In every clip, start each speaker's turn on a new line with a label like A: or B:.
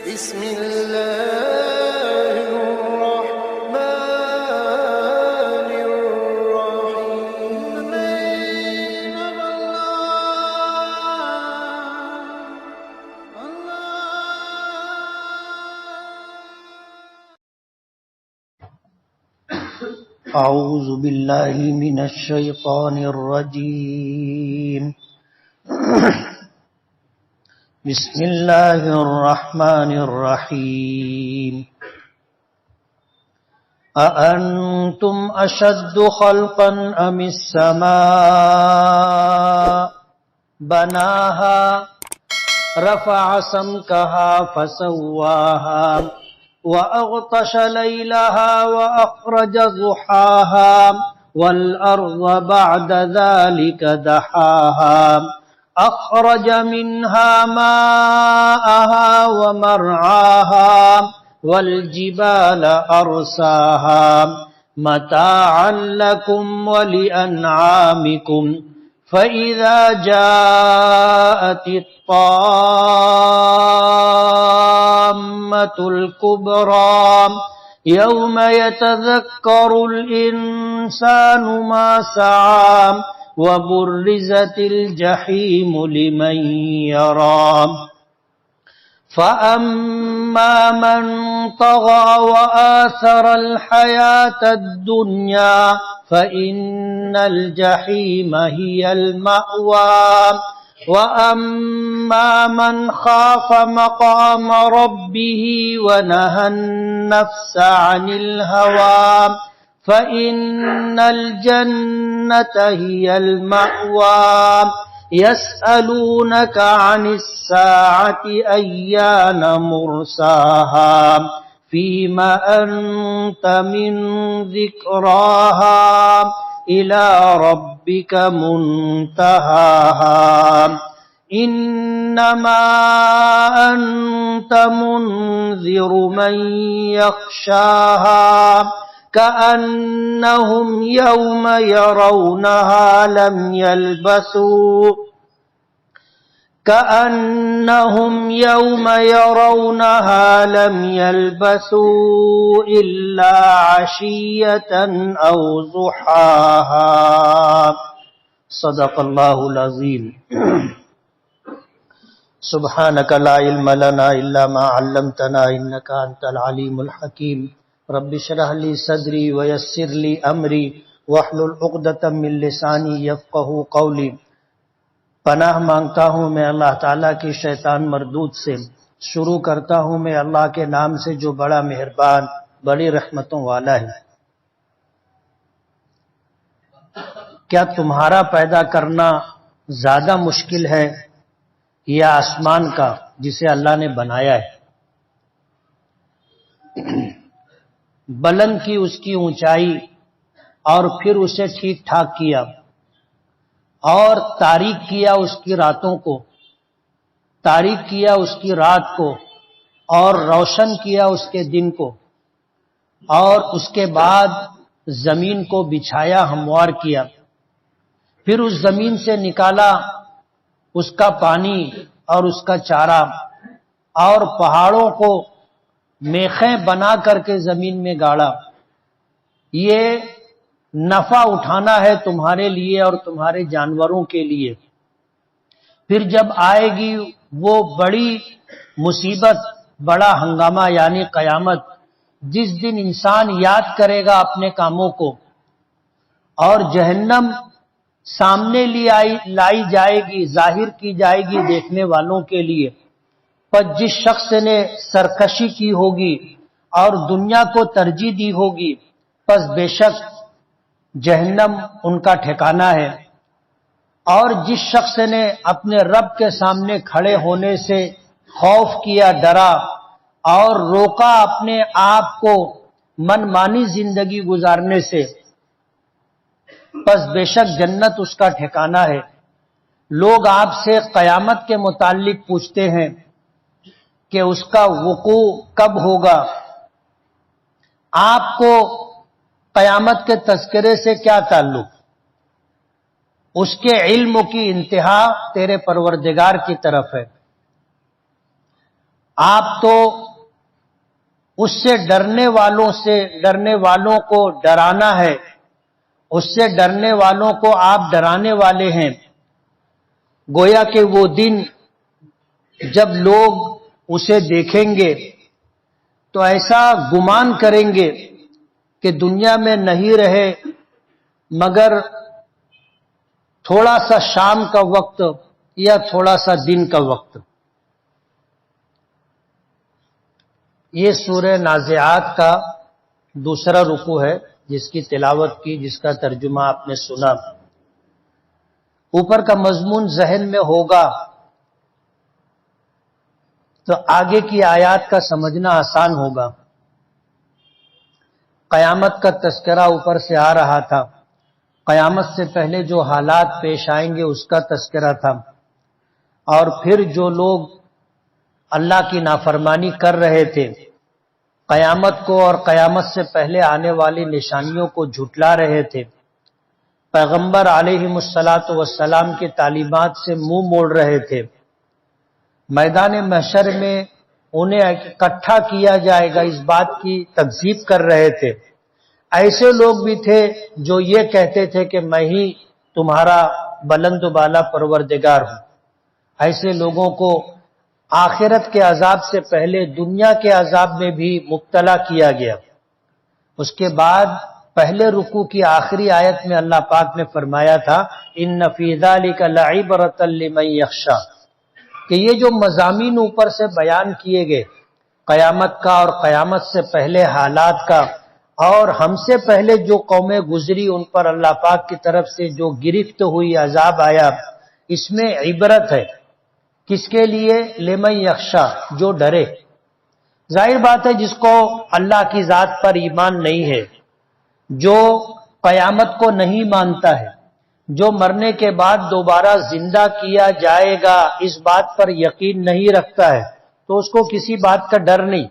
A: بسم الله الرحمن الرحيم.
B: أعوذ بالله من الشيطان الرجيم. بسم الله الرحمن الرحيم. أأنتم أشد خلقا أم السماء بناها رفع سمكها فسواها وأغطش ليلها وأخرج ضحاها والأرض بعد ذلك دحاها أخرج منها ماءها ومرعاها والجبال أرساها متاعا لكم ولأنعامكم فإذا جاءت الطامة الكبرى يوم يتذكر الإنسان ما سعى وبرزت الجحيم لمن يرى فأما من طغى وآثر الحياة الدنيا فإن الجحيم هي المأوى وأما من خاف مقام ربه ونهى النفس عن الهوى فإن الجنة هي المأوى يسألونك عن الساعة أيان مرساها فيما أنت من ذكراها إلى ربك منتهاها إنما أنت منذر من يخشاها كأنهم يوم يرونها لم يلبثوا إلا عشية أو ضحاها. صدق الله العظيم. سبحانك لا علم لنا إلا ما علمتنا إنك أنت العليم الحكيم. رب اشرح لي صدري ويسر لي امری واحلل عقدۃ من لسانی یفقہوا قولی. پناہ مانگتا ہوں میں اللہ تعالیٰ کی شیطان مردود سے. شروع کرتا ہوں میں اللہ کے نام سے جو بڑا مہربان بڑی رحمتوں والا ہے. کیا تمہارا پیدا کرنا زیادہ مشکل ہے یا آسمان کا جسے اللہ نے بنایا ہے؟ بلند کی اس کی اونچائی اور پھر اسے ٹھیک ٹھاک کیا اور تاریک کیا اس کی راتوں کو، تاریک کیا اس کی رات کو اور روشن کیا اس کے دن کو، اور اس کے بعد زمین کو بچھایا ہموار کیا، پھر اس زمین سے نکالا اس کا پانی اور اس کا چارہ، اور پہاڑوں کو میخیں بنا کر کے زمین میں گاڑا. یہ نفع اٹھانا ہے تمہارے لیے اور تمہارے جانوروں کے لیے. پھر جب آئے گی وہ بڑی مصیبت، بڑا ہنگامہ یعنی قیامت، جس دن انسان یاد کرے گا اپنے کاموں کو اور جہنم سامنے لائی جائے گی، ظاہر کی جائے گی دیکھنے والوں کے لیے. پر جس شخص نے سرکشی کی ہوگی اور دنیا کو ترجیح دی ہوگی پس بے شک جہنم ان کا ٹھکانہ ہے. اور جس شخص نے اپنے رب کے سامنے کھڑے ہونے سے خوف کیا، ڈرا اور روکا اپنے آپ کو منمانی زندگی گزارنے سے پس بے شک جنت اس کا ٹھکانہ ہے. لوگ آپ سے قیامت کے متعلق پوچھتے ہیں کہ اس کا وقوع کب ہوگا. آپ کو قیامت کے تذکرے سے کیا تعلق؟ اس کے علم کی انتہا تیرے پروردگار کی طرف ہے. آپ تو اس سے ڈرنے والوں کو ڈرانا ہے، اس سے ڈرنے والوں کو آپ ڈرانے والے ہیں۔ گویا کہ وہ دن جب لوگ اسے دیکھیں گے تو ایسا گمان کریں گے کہ دنیا میں نہیں رہے مگر تھوڑا سا شام کا وقت یا تھوڑا سا دن کا وقت۔ یہ سورہ نازعات کا دوسرا رکوع ہے جس کی تلاوت کی، جس کا ترجمہ آپ نے سنا۔ اوپر کا مضمون ذہن میں ہوگا تو آگے کی آیات کا سمجھنا آسان ہوگا۔ قیامت کا تذکرہ اوپر سے آ رہا تھا، قیامت سے پہلے جو حالات پیش آئیں گے اس کا تذکرہ تھا، اور پھر جو لوگ اللہ کی نافرمانی کر رہے تھے، قیامت کو اور قیامت سے پہلے آنے والی نشانیوں کو جھٹلا رہے تھے، پیغمبر علیہم الصلاۃ والسلام کی تعلیمات سے منہ موڑ رہے تھے، میدان محشر میں انہیں اکٹھا کیا جائے گا اس بات کی تکذیب کر رہے تھے۔ ایسے لوگ بھی تھے جو یہ کہتے تھے کہ میں ہی تمہارا بلند و بالا پروردگار ہوں۔ ایسے لوگوں کو آخرت کے عذاب سے پہلے دنیا کے عذاب میں بھی مبتلا کیا گیا۔ اس کے بعد پہلے رکوع کی آخری آیت میں اللہ پاک نے فرمایا تھا ان فی ذلک لعبرۃ لمن یخشی، کہ یہ جو مضامین اوپر سے بیان کیے گئے قیامت کا اور قیامت سے پہلے حالات کا، اور ہم سے پہلے جو قومیں گزری ان پر اللہ پاک کی طرف سے جو گرفت ہوئی عذاب آیا، اس میں عبرت ہے۔ کس کے لیے؟ لمن یخشی، جو ڈرے۔ ظاہر بات ہے جس کو اللہ کی ذات پر ایمان نہیں ہے، جو قیامت کو نہیں مانتا ہے، جو مرنے کے بعد دوبارہ زندہ کیا جائے گا اس بات پر یقین نہیں رکھتا ہے، تو اس کو کسی بات کا ڈر نہیں۔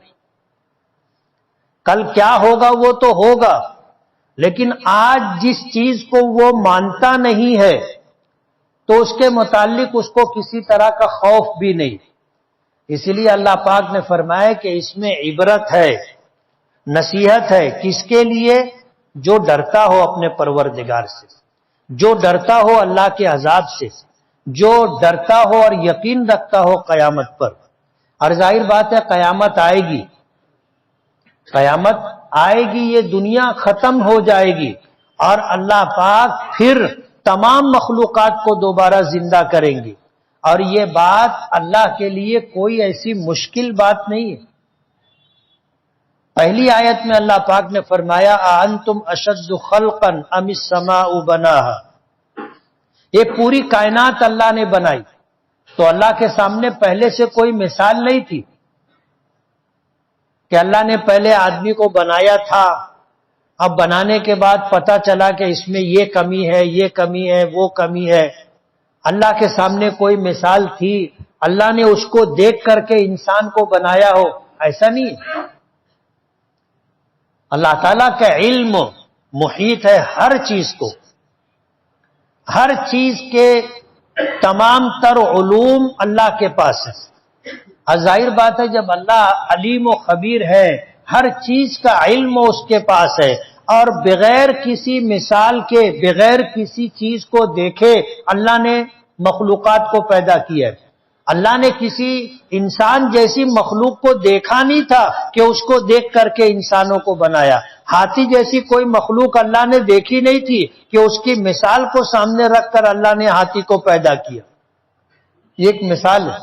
B: کل کیا ہوگا وہ تو ہوگا، لیکن آج جس چیز کو وہ مانتا نہیں ہے تو اس کے متعلق اس کو کسی طرح کا خوف بھی نہیں۔ اسی لیے اللہ پاک نے فرمایا کہ اس میں عبرت ہے، نصیحت ہے۔ کس کے لیے؟ جو ڈرتا ہو اپنے پروردگار سے، جو ڈرتا ہو اللہ کے عذاب سے، جو ڈرتا ہو اور یقین رکھتا ہو قیامت پر۔ اور ظاہر بات ہے قیامت آئے گی، قیامت آئے گی، یہ دنیا ختم ہو جائے گی اور اللہ پاک پھر تمام مخلوقات کو دوبارہ زندہ کریں گے، اور یہ بات اللہ کے لیے کوئی ایسی مشکل بات نہیں ہے۔ پہلی آیت میں اللہ پاک نے فرمایا اَأَنتُمْ أَشَدُّ خَلْقًا أَمِ السَّمَاءُ بَنَاهَا، یہ پوری کائنات اللہ نے بنائی، تو اللہ کے سامنے پہلے سے کوئی مثال نہیں تھی کہ اللہ نے پہلے آدمی کو بنایا تھا، اب بنانے کے بعد پتہ چلا کہ اس میں یہ کمی ہے، یہ کمی ہے، وہ کمی ہے۔ اللہ کے سامنے کوئی مثال تھی؟ اللہ نے اس کو دیکھ کر کے انسان کو بنایا ہو؟ ایسا نہیں۔ اللہ تعالیٰ کا علم محیط ہے ہر چیز کو، ہر چیز کے تمام تر علوم اللہ کے پاس ہے۔ ظاہر بات ہے جب اللہ علیم و خبیر ہے، ہر چیز کا علم اس کے پاس ہے، اور بغیر کسی مثال کے، بغیر کسی چیز کو دیکھے اللہ نے مخلوقات کو پیدا کیا ہے۔ اللہ نے کسی انسان جیسی مخلوق کو دیکھا نہیں تھا کہ اس کو دیکھ کر کے انسانوں کو بنایا۔ ہاتھی جیسی کوئی مخلوق اللہ نے دیکھی نہیں تھی کہ اس کی مثال کو سامنے رکھ کر اللہ نے ہاتھی کو پیدا کیا۔ یہ ایک مثال ہے،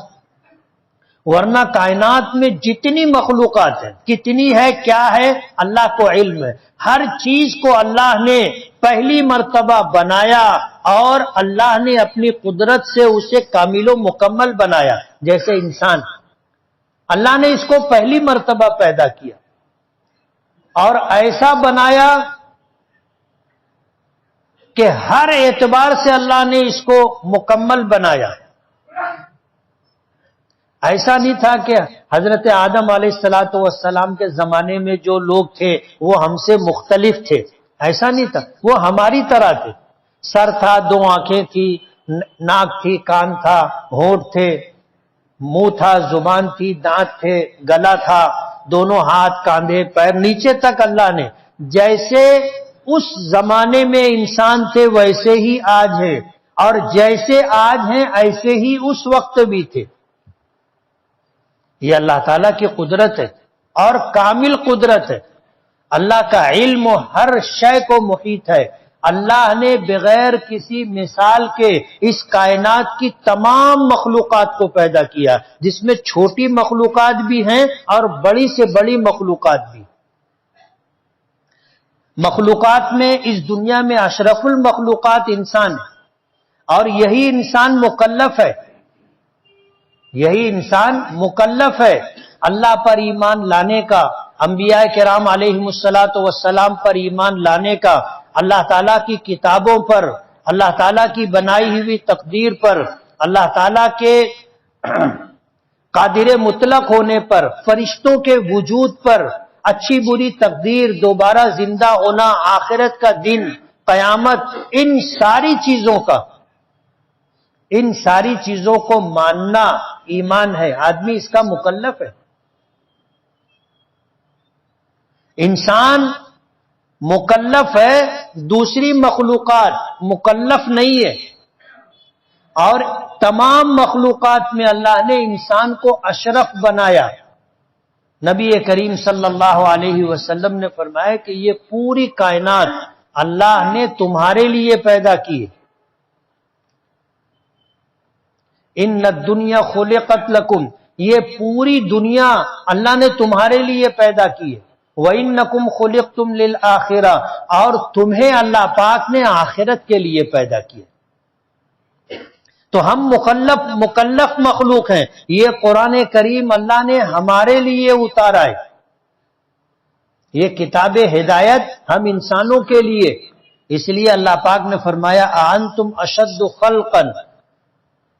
B: ورنہ کائنات میں جتنی مخلوقات ہیں، کتنی ہے، کیا ہے، اللہ کو علم ہے۔ ہر چیز کو اللہ نے پہلی مرتبہ بنایا اور اللہ نے اپنی قدرت سے اسے کامل و مکمل بنایا۔ جیسے انسان، اللہ نے اس کو پہلی مرتبہ پیدا کیا اور ایسا بنایا کہ ہر اعتبار سے اللہ نے اس کو مکمل بنایا۔ ایسا نہیں تھا کہ حضرت آدم علیہ السلام کے زمانے میں جو لوگ تھے وہ ہم سے مختلف تھے، ایسا نہیں تھا، وہ ہماری طرح تھے۔ سر تھا، دو آنکھیں تھی، ناک تھی، کان تھا، ہونٹ تھے، منہ تھا، زبان تھی، دانت تھے، گلا تھا، دونوں ہاتھ، کاندھے، پیر، نیچے تک اللہ نے جیسے اس زمانے میں انسان تھے ویسے ہی آج ہے، اور جیسے آج ہیں ایسے ہی اس وقت بھی تھے۔ یہ اللہ تعالیٰ کی قدرت ہے اور کامل قدرت ہے۔ اللہ کا علم ہر شے کو محیط ہے۔ اللہ نے بغیر کسی مثال کے اس کائنات کی تمام مخلوقات کو پیدا کیا، جس میں چھوٹی مخلوقات بھی ہیں اور بڑی سے بڑی مخلوقات بھی۔ مخلوقات میں اس دنیا میں اشرف المخلوقات انسان ہے، اور یہی انسان مکلف ہے، یہی انسان مکلف ہے اللہ پر ایمان لانے کا، انبیاء کرام علیہم الصلاۃ والسلام پر ایمان لانے کا، اللہ تعالیٰ کی کتابوں پر، اللہ تعالیٰ کی بنائی ہوئی تقدیر پر، اللہ تعالیٰ کے قادر مطلق ہونے پر، فرشتوں کے وجود پر، اچھی بری تقدیر، دوبارہ زندہ ہونا، آخرت کا دن، قیامت، ان ساری چیزوں کو ماننا ایمان ہے۔ آدمی اس کا مکلف ہے۔ انسان مکلف ہے، دوسری مخلوقات مکلف نہیں ہے، اور تمام مخلوقات میں اللہ نے انسان کو اشرف بنایا۔ نبی کریم صلی اللہ علیہ وسلم نے فرمایا کہ یہ پوری کائنات اللہ نے تمہارے لیے پیدا کی ہے۔ ان الدنیا خلقت لکم، یہ پوری دنیا اللہ نے تمہارے لیے پیدا کی ہے۔ وَإِنَّكُمْ خُلِقْتُمْ لِلْآخِرَةِ، اور تمہیں اللہ پاک نے آخرت کے لیے پیدا کیا۔ تو ہم مکلف مخلوق ہیں۔ یہ قرآن کریم اللہ نے ہمارے لیے اتارا ہے، یہ کتاب ہدایت ہم انسانوں کے لیے۔ اس لیے اللہ پاک نے فرمایا اَأَنْتُمْ أَشَدُّ خَلْقًا،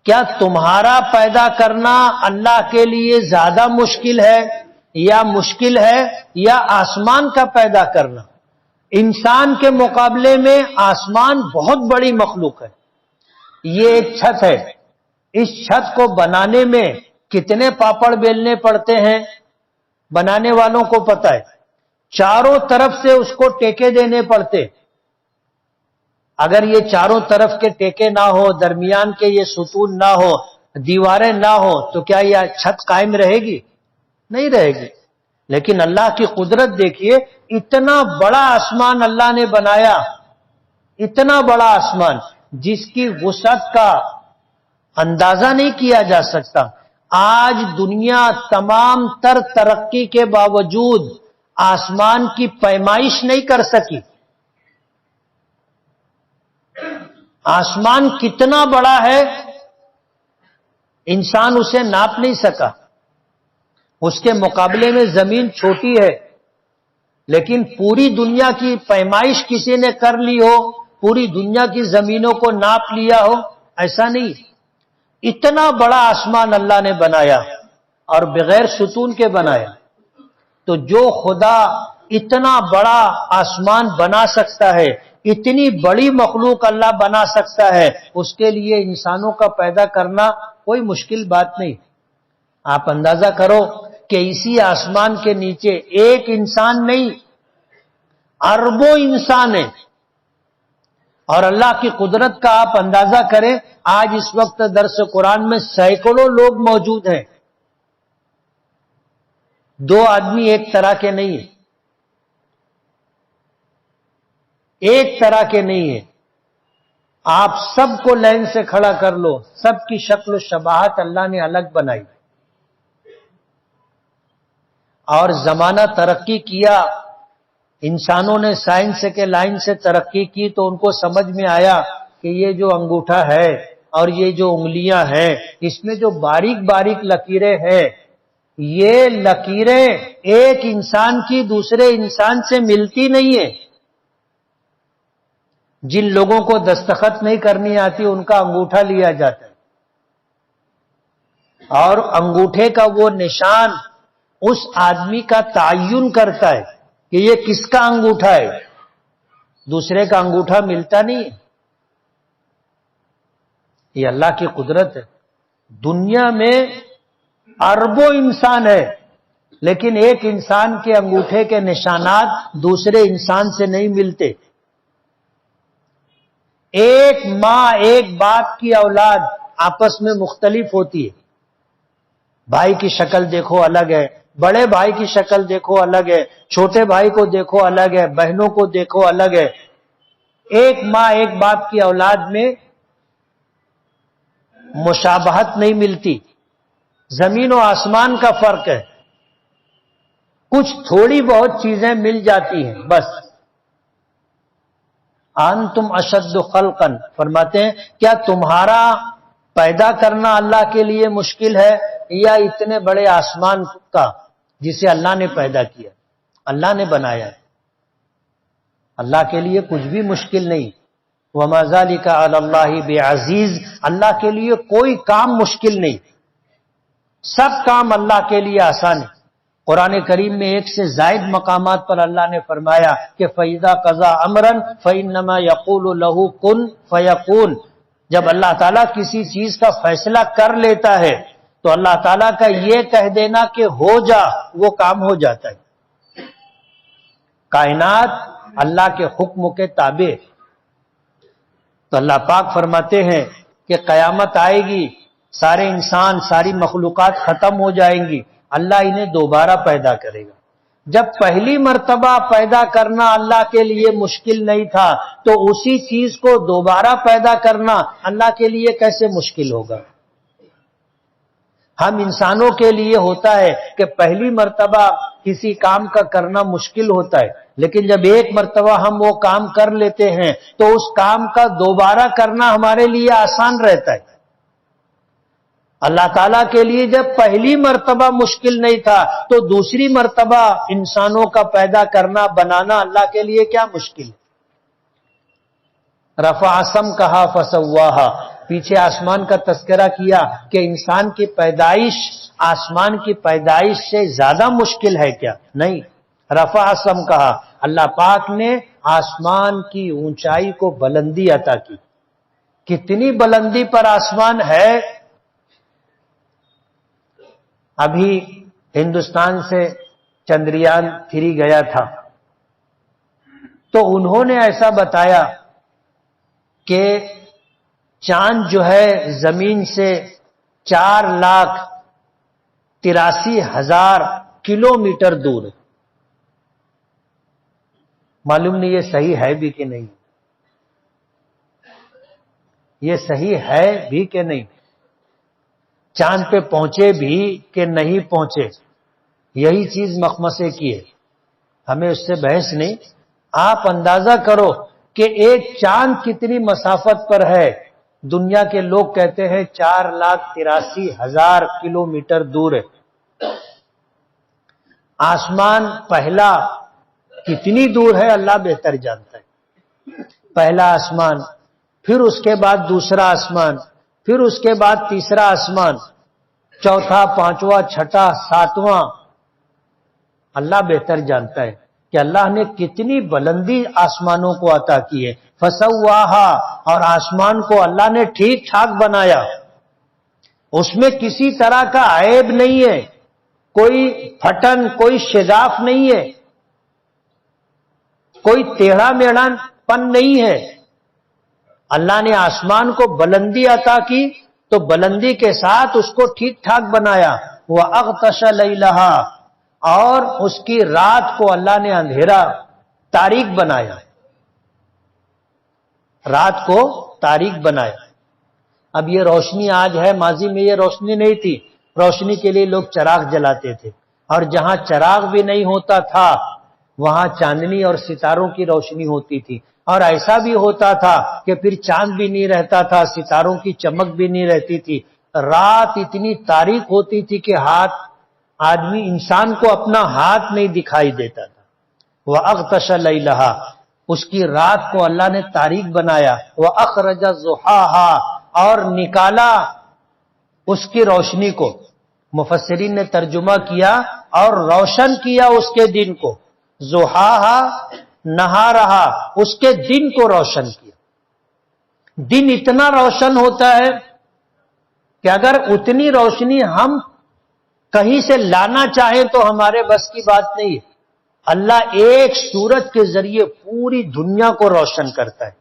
B: کیا تمہارا پیدا کرنا اللہ کے لیے زیادہ مشکل ہے یا آسمان کا پیدا کرنا؟ انسان کے مقابلے میں آسمان بہت بڑی مخلوق ہے۔ یہ ایک چھت ہے، اس چھت کو بنانے میں کتنے پاپڑ بیلنے پڑتے ہیں بنانے والوں کو پتہ ہے۔ چاروں طرف سے اس کو ٹیکے دینے پڑتے۔ اگر یہ چاروں طرف کے ٹیکے نہ ہو، درمیان کے یہ ستون نہ ہو، دیواریں نہ ہو، تو کیا یہ چھت قائم رہے گی؟ نہیں رہے گی۔ لیکن اللہ کی قدرت دیکھیے، اتنا بڑا آسمان اللہ نے بنایا، اتنا بڑا آسمان جس کی وسعت کا اندازہ نہیں کیا جا سکتا۔ آج دنیا تمام تر ترقی کے باوجود آسمان کی پیمائش نہیں کر سکی۔ آسمان کتنا بڑا ہے انسان اسے ناپ نہیں سکا۔ اس کے مقابلے میں زمین چھوٹی ہے، لیکن پوری دنیا کی پیمائش کسی نے کر لی ہو، پوری دنیا کی زمینوں کو ناپ لیا ہو، ایسا نہیں۔ اتنا بڑا آسمان اللہ نے بنایا اور بغیر ستون کے بنایا۔ تو جو خدا اتنا بڑا آسمان بنا سکتا ہے، اتنی بڑی مخلوق اللہ بنا سکتا ہے، اس کے لیے انسانوں کا پیدا کرنا کوئی مشکل بات نہیں۔ آپ اندازہ کرو کہ اسی آسمان کے نیچے ایک انسان نہیں، اربوں انسان ہیں، اور اللہ کی قدرت کا آپ اندازہ کریں۔ آج اس وقت درس قرآن میں سینکڑوں لوگ موجود ہیں، دو آدمی ایک طرح کے نہیں ہیں، ایک طرح کے نہیں ہیں۔ آپ سب کو لائن سے کھڑا کر لو، سب کی شکل و شباہت اللہ نے الگ بنائی، اور زمانہ ترقی کیا، انسانوں نے سائنس کے لائن سے ترقی کی، تو ان کو سمجھ میں آیا کہ یہ جو انگوٹھا ہے اور یہ جو انگلیاں ہیں، اس میں جو باریک باریک لکیریں ہیں، یہ لکیریں ایک انسان کی دوسرے انسان سے ملتی نہیں ہیں۔ جن لوگوں کو دستخط نہیں کرنی آتی ان کا انگوٹھا لیا جاتا ہے، اور انگوٹھے کا وہ نشان اس آدمی کا تعین کرتا ہے کہ یہ کس کا انگوٹھا ہے، دوسرے کا انگوٹھا ملتا نہیں ہے۔ یہ اللہ کی قدرت ہے۔ دنیا میں اربوں انسان ہے، لیکن ایک انسان کے انگوٹھے کے نشانات دوسرے انسان سے نہیں ملتے. ایک ماں ایک باپ کی اولاد آپس میں مختلف ہوتی ہے. بھائی کی شکل دیکھو الگ ہے، بڑے بھائی کی شکل دیکھو الگ ہے، چھوٹے بھائی کو دیکھو الگ ہے، بہنوں کو دیکھو الگ ہے. ایک ماں ایک باپ کی اولاد میں مشابہت نہیں ملتی. زمین و آسمان کا فرق ہے. کچھ تھوڑی بہت چیزیں مل جاتی ہیں بس. انتم اشد خلقا، فرماتے ہیں کیا تمہارا پیدا کرنا اللہ کے لیے مشکل ہے یا اتنے بڑے آسمان کا جسے اللہ نے پیدا کیا، اللہ نے بنایا ہے. اللہ کے لیے کچھ بھی مشکل نہیں. وما ذلک علی اللہ بعزیز، اللہ کے لیے کوئی کام مشکل نہیں، سب کام اللہ کے لیے آسان ہے. قرآن کریم میں ایک سے زائد مقامات پر اللہ نے فرمایا کہ فَإِذَا قَضَىٰ أَمْرًا فَإِنَّمَا يَقُولُ لَهُ كُن فَيَكُونُ. جب اللہ تعالیٰ کسی چیز کا فیصلہ کر لیتا ہے تو اللہ تعالیٰ کا یہ کہہ دینا کہ ہو جا، وہ کام ہو جاتا ہے. کائنات اللہ کے حکم کے تابع. تو اللہ پاک فرماتے ہیں کہ قیامت آئے گی، سارے انسان ساری مخلوقات ختم ہو جائیں گی، اللہ انہیں دوبارہ پیدا کرے گا. جب پہلی مرتبہ پیدا کرنا اللہ کے لیے مشکل نہیں تھا تو اسی چیز کو دوبارہ پیدا کرنا اللہ کے لیے کیسے مشکل ہوگا؟ ہم انسانوں کے لیے ہوتا ہے کہ پہلی مرتبہ کسی کام کا کرنا مشکل ہوتا ہے، لیکن جب ایک مرتبہ ہم وہ کام کر لیتے ہیں تو اس کام کا دوبارہ کرنا ہمارے لیے آسان رہتا ہے. اللہ تعالیٰ کے لیے جب پہلی مرتبہ مشکل نہیں تھا تو دوسری مرتبہ انسانوں کا پیدا کرنا بنانا اللہ کے لیے کیا مشکل ہے؟ رفع سم کہا فسواہا، پیچھے آسمان کا تذکرہ کیا کہ انسان کی پیدائش آسمان کی پیدائش سے زیادہ مشکل ہے کیا؟ نہیں. رفع سم کہا، اللہ پاک نے آسمان کی اونچائی کو بلندی عطا کی. کتنی بلندی پر آسمان ہے؟ ابھی ہندوستان سے چندریان 3 گیا تھا تو انہوں نے ایسا بتایا کہ چاند جو ہے زمین سے 4,83,000 کلومیٹر دور ہے. معلوم نہیں یہ صحیح ہے بھی کہ نہیں، یہ صحیح ہے بھی کہ نہیں، چاند پہ پہنچے بھی کہ نہیں پہنچے، یہی چیز مخمسے کی ہے. ہمیں اس سے بحث نہیں. آپ اندازہ کرو کہ ایک چاند کتنی مسافت پر ہے. دنیا کے لوگ کہتے ہیں 4,83,000 کلومیٹر دور ہے. آسمان پہلا کتنی دور ہے اللہ بہتر جانتا ہے. پہلا آسمان، پھر اس کے بعد دوسرا آسمان، پھر اس کے بعد تیسرا آسمان، چوتھا، پانچواں، چھٹا، ساتواں. اللہ بہتر جانتا ہے کہ اللہ نے کتنی بلندی آسمانوں کو عطا کی ہے. فسواہا، اور آسمان کو اللہ نے ٹھیک ٹھاک بنایا، اس میں کسی طرح کا عیب نہیں ہے، کوئی پھٹن، کوئی شگاف نہیں ہے، کوئی ٹیڑھا میڑھا پن نہیں ہے. اللہ نے آسمان کو بلندی عطا کی تو بلندی کے ساتھ اس کو ٹھیک ٹھاک بنایا. وَأَغْطَشَ لَيْلَهَا، اور اس کی رات کو اللہ نے اندھیرا تاریک بنایا، رات کو تاریک بنایا. اب یہ روشنی آج ہے، ماضی میں یہ روشنی نہیں تھی. روشنی کے لیے لوگ چراغ جلاتے تھے، اور جہاں چراغ بھی نہیں ہوتا تھا وہاں چاندنی اور ستاروں کی روشنی ہوتی تھی. اور ایسا بھی ہوتا تھا کہ پھر چاند بھی نہیں رہتا تھا، ستاروں کی چمک بھی نہیں رہتی تھی. رات اتنی تاریک ہوتی تھی کہ آدمی انسان کو اپنا ہاتھ نہیں دکھائی دیتا تھا. وَأَغْطَشَ لَيْلَهَا، اس کی رات کو اللہ نے تاریک بنایا. وَأَخْرَجَ ضُحَاهَا، اور نکالا اس کی روشنی کو. مفسرین نے ترجمہ کیا اور روشن کیا اس کے دن کو. ضحاها نہارہا، اس کے دن کو روشن کیا. دن اتنا روشن ہوتا ہے کہ اگر اتنی روشنی ہم کہیں سے لانا چاہیں تو ہمارے بس کی بات نہیں ہے۔ اللہ ایک سورج کے ذریعے پوری دنیا کو روشن کرتا ہے۔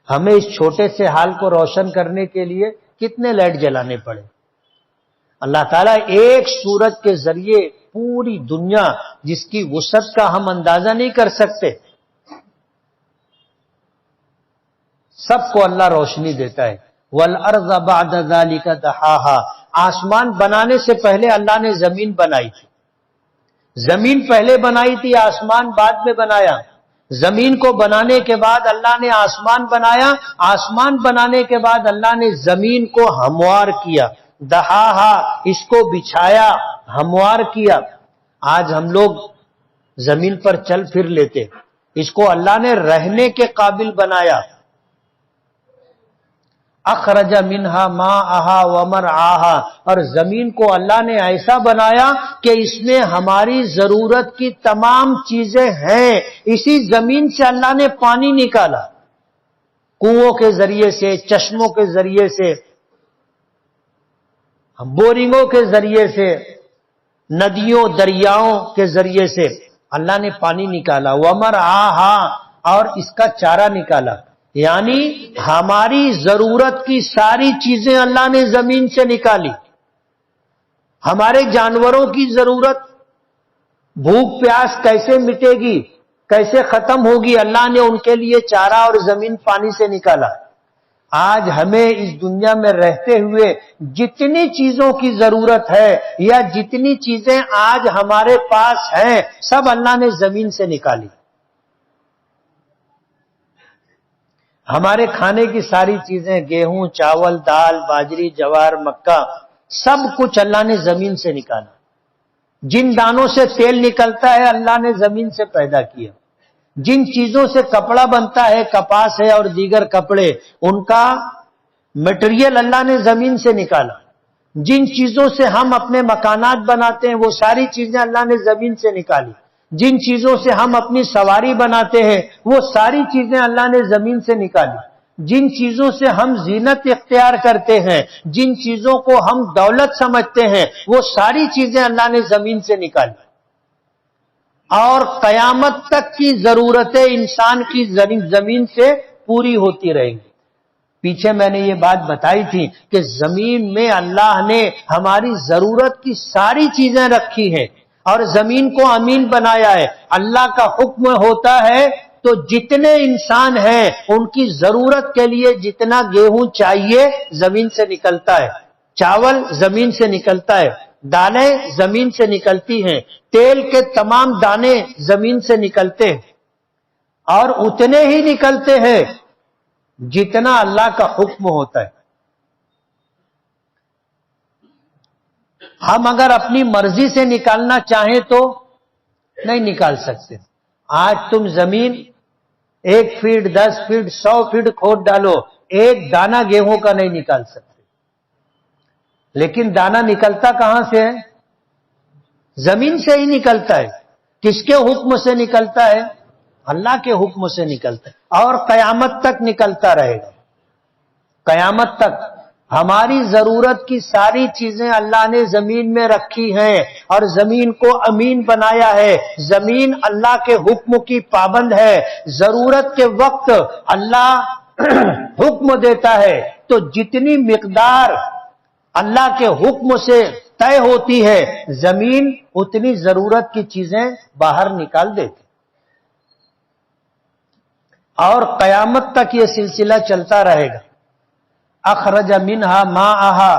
B: ہمیں اس چھوٹے سے حال کو روشن کرنے کے لیے کتنے لائٹ جلانے پڑے؟ اللہ تعالیٰ ایک سورج کے ذریعے پوری دنیا، جس کی وسعت کا ہم اندازہ نہیں کر سکتے، سب کو اللہ روشنی دیتا ہے۔ وَالْأَرْضَ بَعْدَ ذَلِكَ دَحَاهَا، آسمان بنانے سے پہلے اللہ نے زمین بنائی تھی۔ زمین پہلے بنائی تھی، آسمان بعد میں بنایا۔ زمین کو بنانے کے بعد اللہ نے آسمان بنایا، آسمان بنانے کے بعد اللہ نے زمین کو ہموار کیا، دہاہا، اس کو بچھایا، ہموار کیا۔ آج ہم لوگ زمین پر چل پھر لیتے، اس کو اللہ نے رہنے کے قابل بنایا۔ اخرج منہا ماءہا ومرعاہا، اور زمین کو اللہ نے ایسا بنایا کہ اس میں ہماری ضرورت کی تمام چیزیں ہیں۔ اسی زمین سے اللہ نے پانی نکالا، کنووں کے ذریعے سے، چشموں کے ذریعے سے، بورنگوں کے ذریعے سے، ندیوں دریاؤں کے ذریعے سے اللہ نے پانی نکالا۔ ومرعاہا، اور اس کا چارہ نکالا، یعنی ہماری ضرورت کی ساری چیزیں اللہ نے زمین سے نکالی۔ ہمارے جانوروں کی ضرورت، بھوک پیاس کیسے مٹے گی، کیسے ختم ہوگی، اللہ نے ان کے لیے چارہ اور زمین پانی سے نکالا۔ آج ہمیں اس دنیا میں رہتے ہوئے جتنی چیزوں کی ضرورت ہے، یا جتنی چیزیں آج ہمارے پاس ہیں، سب اللہ نے زمین سے نکالی۔ ہمارے کھانے کی ساری چیزیں، گیہوں، چاول، دال، باجری، جوار، مکہ، سب کچھ اللہ نے زمین سے نکالا۔ جن دانوں سے تیل نکلتا ہے اللہ نے زمین سے پیدا کیا۔ جن چیزوں سے کپڑا بنتا ہے، کپاس ہے اور دیگر کپڑے، ان کا مٹیریل اللہ نے زمین سے نکالا۔ جن چیزوں سے ہم اپنے مکانات بناتے ہیں، وہ ساری چیزیں اللہ نے زمین سے نکالی۔ جن چیزوں سے ہم اپنی سواری بناتے ہیں، وہ ساری چیزیں اللہ نے زمین سے نکالی۔ جن چیزوں سے ہم زینت اختیار کرتے ہیں، جن چیزوں کو ہم دولت سمجھتے ہیں، وہ ساری چیزیں اللہ نے زمین سے نکالی۔ اور قیامت تک کی ضرورتیں انسان کی زمین سے پوری ہوتی رہیں گی۔ پیچھے میں نے یہ بات بتائی تھی کہ زمین میں اللہ نے ہماری ضرورت کی ساری چیزیں رکھی ہیں، اور زمین کو امین بنایا ہے۔ اللہ کا حکم ہوتا ہے تو جتنے انسان ہیں ان کی ضرورت کے لیے جتنا گیہوں چاہیے زمین سے نکلتا ہے، چاول زمین سے نکلتا ہے، دالیں زمین سے نکلتی ہیں، تیل کے تمام دانے زمین سے نکلتے ہیں، اور اتنے ہی نکلتے ہیں جتنا اللہ کا حکم ہوتا ہے۔ ہم اگر اپنی مرضی سے نکالنا چاہیں تو نہیں نکال سکتے۔ آج تم زمین 1 فٹ 10 فٹ 100 فٹ کھود ڈالو، ایک دانہ گیہوں کا نہیں نکال سکتے۔ لیکن دانہ نکلتا کہاں سے ہے؟ زمین سے ہی نکلتا ہے۔ کس کے حکم سے نکلتا ہے؟ اللہ کے حکم سے نکلتا ہے، اور قیامت تک نکلتا رہے گا۔ قیامت تک ہماری ضرورت کی ساری چیزیں اللہ نے زمین میں رکھی ہیں، اور زمین کو امین بنایا ہے۔ زمین اللہ کے حکم کی پابند ہے۔ ضرورت کے وقت اللہ حکم دیتا ہے تو جتنی مقدار اللہ کے حکم سے طے ہوتی ہے، زمین اتنی ضرورت کی چیزیں باہر نکال دیتی، اور قیامت تک یہ سلسلہ چلتا رہے گا۔ اخرج منہا ماءہا،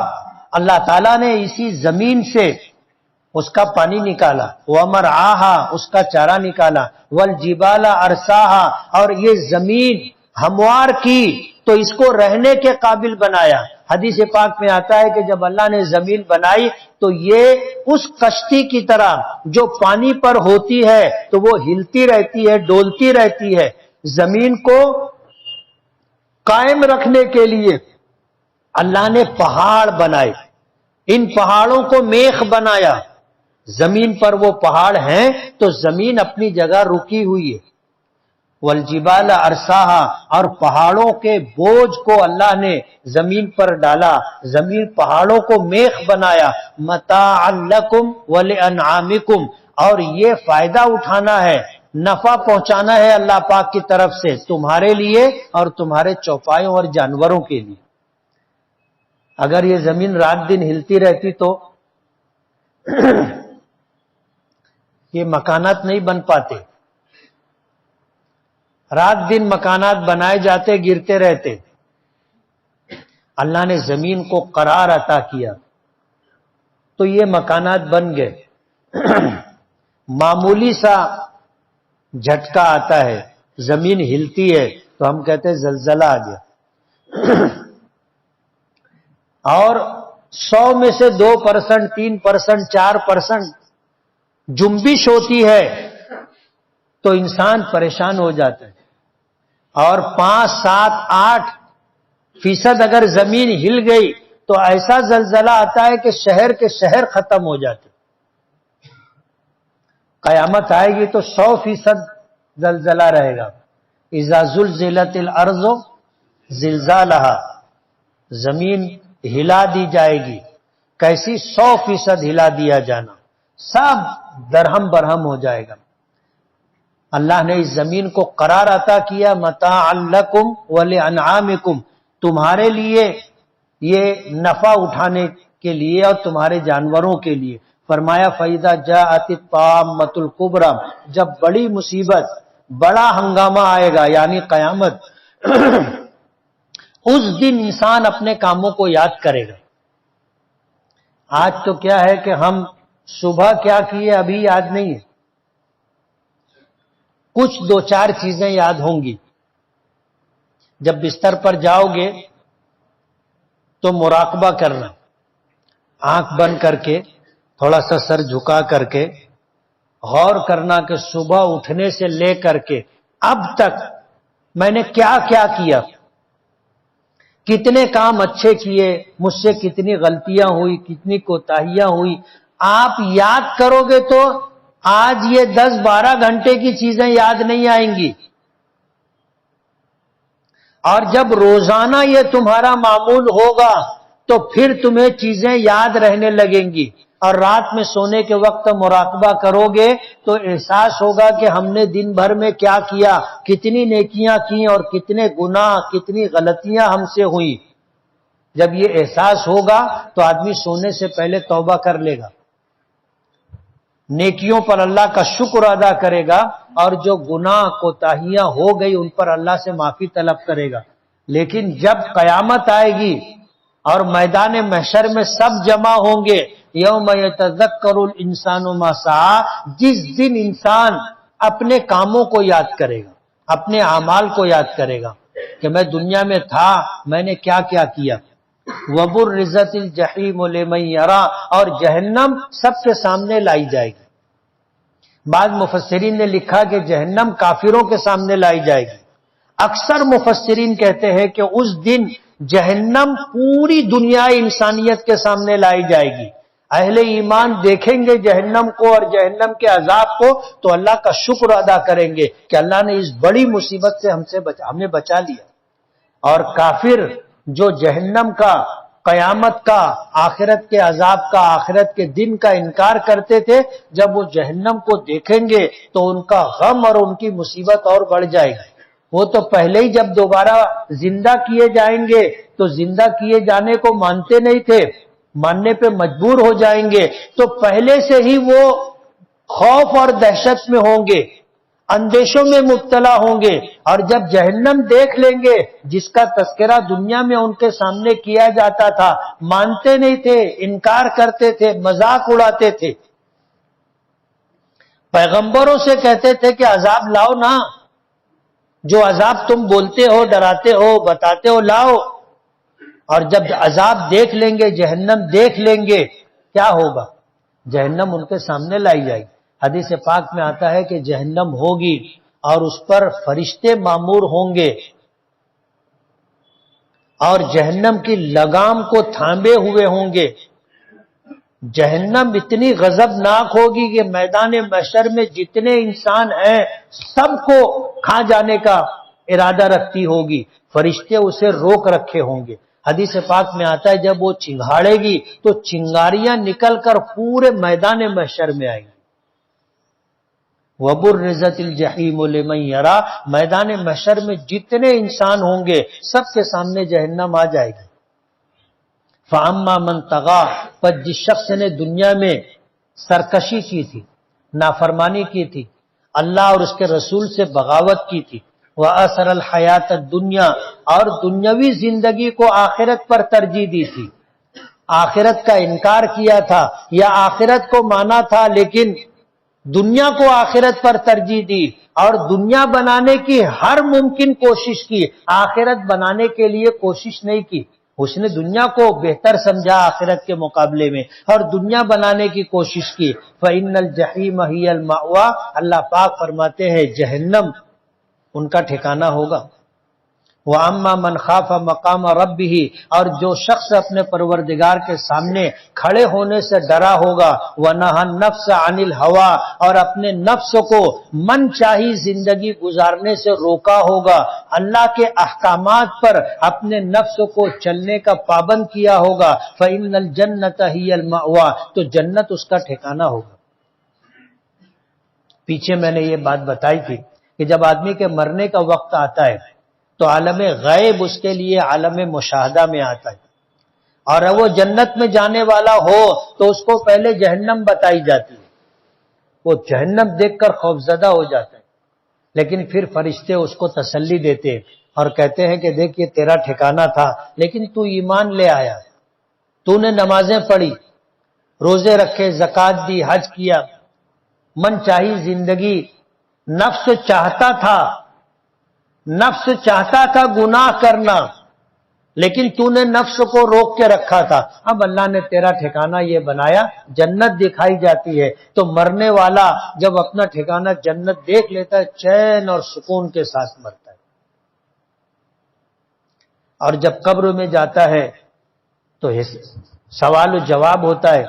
B: اللہ تعالیٰ نے اسی زمین سے اس کا پانی نکالا، ومرعاہا، اس کا چارہ نکالا، والجبال ارساہا، اور یہ زمین ہموار کی تو اس کو رہنے کے قابل بنایا۔ حدیث پاک میں آتا ہے کہ جب اللہ نے زمین بنائی تو یہ اس کشتی کی طرح جو پانی پر ہوتی ہے تو وہ ہلتی رہتی ہے، ڈولتی رہتی ہے۔ زمین کو قائم رکھنے کے لیے اللہ نے پہاڑ بنائے، ان پہاڑوں کو میخ بنایا۔ زمین پر وہ پہاڑ ہیں تو زمین اپنی جگہ رکی ہوئی ہے، والجبال ارساہا، اور پہاڑوں کے بوجھ کو اللہ نے زمین پر ڈالا، زمین پہاڑوں کو میخ بنایا، متاعا لکم ولانعامکم، اور یہ فائدہ اٹھانا ہے، نفع پہنچانا ہے اللہ پاک کی طرف سے تمہارے لیے اور تمہارے چوپایوں اور جانوروں کے لیے۔ اگر یہ زمین رات دن ہلتی رہتی تو یہ مکانات نہیں بن پاتے، رات دن مکانات بنائے جاتے، گرتے رہتے۔ اللہ نے زمین کو قرار عطا کیا تو یہ مکانات بن گئے۔ معمولی سا جھٹکا آتا ہے، زمین ہلتی ہے تو ہم کہتے ہیں زلزلہ آ گیا، اور 100 میں سے 2%، 3%، 4% جنبش ہوتی ہے تو انسان پریشان ہو جاتا ہے، اور 5، 7، 8% اگر زمین ہل گئی تو ایسا زلزلہ آتا ہے کہ شہر کے شہر ختم ہو جاتے۔ قیامت آئے گی تو 100% زلزلہ رہے گا۔ اذا زلزلت الارض زلزالہا، زمین ہلا دی جائے گی، کیسی؟ 100% ہلا دیا جانا، سب درہم برہم ہو جائے گا۔ اللہ نے اس زمین کو قرار عطا کیا، متاعا لکم ولانعامکم، تمہارے لیے، یہ نفع اٹھانے کے لیے اور تمہارے جانوروں کے لیے۔ فرمایا فَإِذَا جَاءَتِ الطَّامَّةُ الْكُبْرَى، جب بڑی مصیبت، بڑا ہنگامہ آئے گا یعنی قیامت، اس دن انسان اپنے کاموں کو یاد کرے گا۔ آج تو کیا ہے کہ ہم صبح کیا کیے ابھی یاد نہیں ہے، کچھ 2-4 چیزیں یاد ہوں گی۔ جب بستر پر جاؤ گے تو مراقبہ کرنا، آنکھ بند کر کے، تھوڑا سا سر جھکا کر کے غور کرنا کہ صبح اٹھنے سے لے کر کے اب تک میں نے کیا کیا کیا، کتنے کام اچھے کیے، مجھ سے کتنی غلطیاں ہوئی، کتنی کوتاہیاں ہوئی۔ آپ یاد کرو گے تو آج یہ 10-12 گھنٹے کی چیزیں یاد نہیں آئیں گی، اور جب روزانہ یہ تمہارا معمول ہوگا تو پھر تمہیں چیزیں یاد رہنے لگیں گی، اور رات میں سونے کے وقت مراقبہ کرو گے تو احساس ہوگا کہ ہم نے دن بھر میں کیا کیا، کتنی نیکیاں کی اور کتنے گناہ، کتنی غلطیاں ہم سے ہوئیں۔ جب یہ احساس ہوگا تو آدمی سونے سے پہلے توبہ کر لے گا، نیکیوں پر اللہ کا شکر ادا کرے گا، اور جو گناہ کوتاہیاں ہو گئی ان پر اللہ سے معافی طلب کرے گا۔ لیکن جب قیامت آئے گی اور میدان محشر میں سب جمع ہوں گے، یوم یتذکر الانسان ما سعی، جس دن انسان اپنے کاموں کو یاد کرے گا، اپنے اعمال کو یاد کرے گا کہ میں دنیا میں تھا، میں نے کیا کیا کیا۔ وبرزت الجحیم لمن یری، اور جہنم سب کے سامنے لائی جائے گی۔ بعض مفسرین نے لکھا کہ جہنم کافروں کے سامنے لائی جائے گی۔ اکثر مفسرین کہتے ہیں کہ اس دن جہنم پوری دنیا انسانیت کے سامنے لائی جائے گی۔ اہل ایمان دیکھیں گے جہنم کو اور جہنم کے عذاب کو تو اللہ کا شکر ادا کریں گے کہ اللہ نے اس بڑی مصیبت سے ہمیں بچا لیا۔ اور کافر جو جہنم کا، قیامت کا، آخرت کے عذاب کا، آخرت کے دن کا انکار کرتے تھے، جب وہ جہنم کو دیکھیں گے تو ان کا غم اور ان کی مصیبت اور بڑھ جائے گی۔ وہ تو پہلے ہی جب دوبارہ زندہ کیے جائیں گے تو زندہ کیے جانے کو مانتے نہیں تھے، ماننے پہ مجبور ہو جائیں گے، تو پہلے سے ہی وہ خوف اور دہشت میں ہوں گے، اندیشوں میں مبتلا ہوں گے، اور جب جہنم دیکھ لیں گے جس کا تذکرہ دنیا میں ان کے سامنے کیا جاتا تھا، مانتے نہیں تھے، انکار کرتے تھے، مذاق اڑاتے تھے، پیغمبروں سے کہتے تھے کہ عذاب لاؤ نا، جو عذاب تم بولتے ہو، ڈراتے ہو، بتاتے ہو، لاؤ۔ اور جب عذاب دیکھ لیں گے، جہنم دیکھ لیں گے، کیا ہوگا؟ جہنم ان کے سامنے لائی جائے گی۔ حدیث پاک میں آتا ہے کہ جہنم ہوگی اور اس پر فرشتے مامور ہوں گے، اور جہنم کی لگام کو تھامے ہوئے ہوں گے، جہنم اتنی غضبناک ہوگی کہ میدان محشر میں جتنے انسان ہیں سب کو کھا جانے کا ارادہ رکھتی ہوگی. فرشتے اسے روک رکھے ہوں گے. حدیث پاک میں آتا ہے جب وہ چنگھاڑے گی تو چنگاریاں نکل کر پورے میدان محشر میں آئیں گی. وَبُرِّزَتِ الْجَحِيمُ لِمَنْ يَرَى، میدان محشر میں جتنے انسان ہوں گے سب کے سامنے جہنم آ جائے گی. فَأَمَّا مَنْ طَغَى، پر جس شخص نے دنیا میں سرکشی کی تھی، نافرمانی کی تھی، اللہ اور اس کے رسول سے بغاوت کی تھی، وَآثَرَ الْحَيَاةَ الدُّنْيَا، اور دنیاوی زندگی کو آخرت پر ترجیح دی تھی، آخرت کا انکار کیا تھا یا آخرت کو مانا تھا لیکن دنیا کو آخرت پر ترجیح دی اور دنیا بنانے کی ہر ممکن کوشش کی، آخرت بنانے کے لیے کوشش نہیں کی. اس نے دنیا کو بہتر سمجھا آخرت کے مقابلے میں اور دنیا بنانے کی کوشش کی. فَإِنَّ الْجَحِيمَ هِيَ الْمَأْوَىٰ، اللہ پاک فرماتے ہیں جہنم ان کا ٹھکانہ ہوگا. وَأَمَّا مَنْ خَافَ مَقَامَ رَبِّهِ، اور جو شخص اپنے پروردگار کے سامنے کھڑے ہونے سے ڈرا ہوگا، وَنَهَى النَّفْسَ عَنِ الْهَوَىٰ، اور اپنے نفس کو من چاہی زندگی گزارنے سے روکا ہوگا، اللہ کے احکامات پر اپنے نفس کو چلنے کا پابند کیا ہوگا، فَإِنَّ الْجَنَّةَ هِيَ الْمَأْوَىٰ، تو جنت اس کا ٹھکانہ ہوگا. پیچھے میں نے یہ بات بتائی تھی کہ جب آدمی کے مرنے کا وقت آتا ہے تو عالم غیب اس کے لیے عالم مشاہدہ میں آتا ہے، اور وہ جنت میں جانے والا ہو تو اس کو پہلے جہنم بتائی جاتی ہے. وہ جہنم دیکھ کر خوفزدہ ہو جاتا ہے، لیکن پھر فرشتے اس کو تسلی دیتے اور کہتے ہیں کہ دیکھ یہ تیرا ٹھکانہ تھا لیکن تو ایمان لے آیا، تو نے نمازیں پڑھی، روزے رکھے، زکوٰۃ دی، حج کیا، من چاہی زندگی. نفس چاہتا تھا گناہ کرنا لیکن تو نے نفس کو روک کے رکھا تھا. اب اللہ نے تیرا ٹھکانہ یہ بنایا، جنت دکھائی جاتی ہے. تو مرنے والا جب اپنا ٹھکانہ جنت دیکھ لیتا ہے چین اور سکون کے ساتھ مرتا ہے. اور جب قبر میں جاتا ہے تو سوال و جواب ہوتا ہے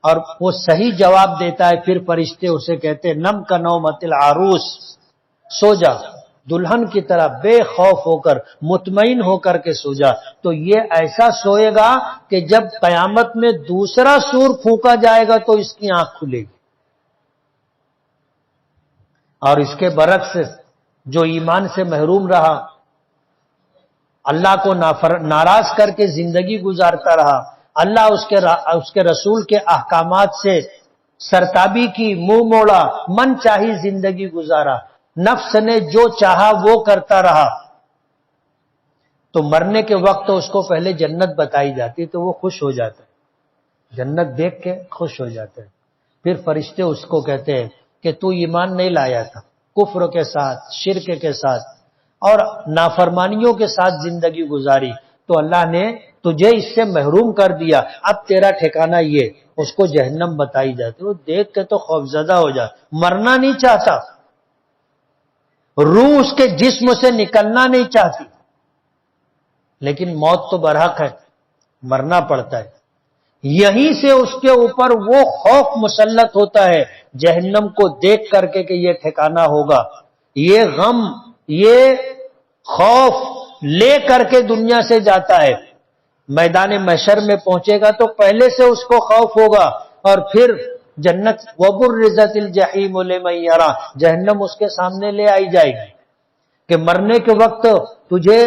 B: اور وہ صحیح جواب دیتا ہے. پھر فرشتے اسے کہتے نم کا نومت العروس، سو جا دلہن کی طرح بے خوف ہو کر، مطمئن ہو کر کے سو جا. تو یہ ایسا سوئے گا کہ جب قیامت میں دوسرا سور پھونکا جائے گا تو اس کی آنکھ کھلے گی. اور اس کے برعکس جو ایمان سے محروم رہا، اللہ کو ناراض کر کے زندگی گزارتا رہا، اللہ اس کے رسول کے احکامات سے سرتابی کی، منہ موڑا، من چاہی زندگی گزارا، نفس نے جو چاہا وہ کرتا رہا، تو مرنے کے وقت اس کو پہلے جنت بتائی جاتی تو وہ خوش ہو جاتا ہے، جنت دیکھ کے خوش ہو جاتا ہے. پھر فرشتے اس کو کہتے ہیں کہ تو ایمان نہیں لایا تھا، کفر کے ساتھ، شرک کے ساتھ اور نافرمانیوں کے ساتھ زندگی گزاری، تو اللہ نے تجھے اس سے محروم کر دیا، اب تیرا ٹھکانہ یہ. اس کو جہنم بتائی جاتی، وہ دیکھ کے تو خوفزدہ ہو جاتا، مرنا نہیں چاہتا، روح اس کے جسم سے نکلنا نہیں چاہتی، لیکن موت تو برحق ہے، مرنا پڑتا ہے. یہیں سے اس کے اوپر وہ خوف مسلط ہوتا ہے جہنم کو دیکھ کر کے کہ یہ ٹھکانہ ہوگا. یہ غم، یہ خوف لے کر کے دنیا سے جاتا ہے، میدان محشر میں پہنچے گا تو پہلے سے اس کو خوف ہوگا اور پھر جنت وَبُرِّزَتِ الْجَحِيمُ لِمَنْ يَرَى، جہنم اس کے سامنے لے آئی جائے گی کہ مرنے کے وقت تجھے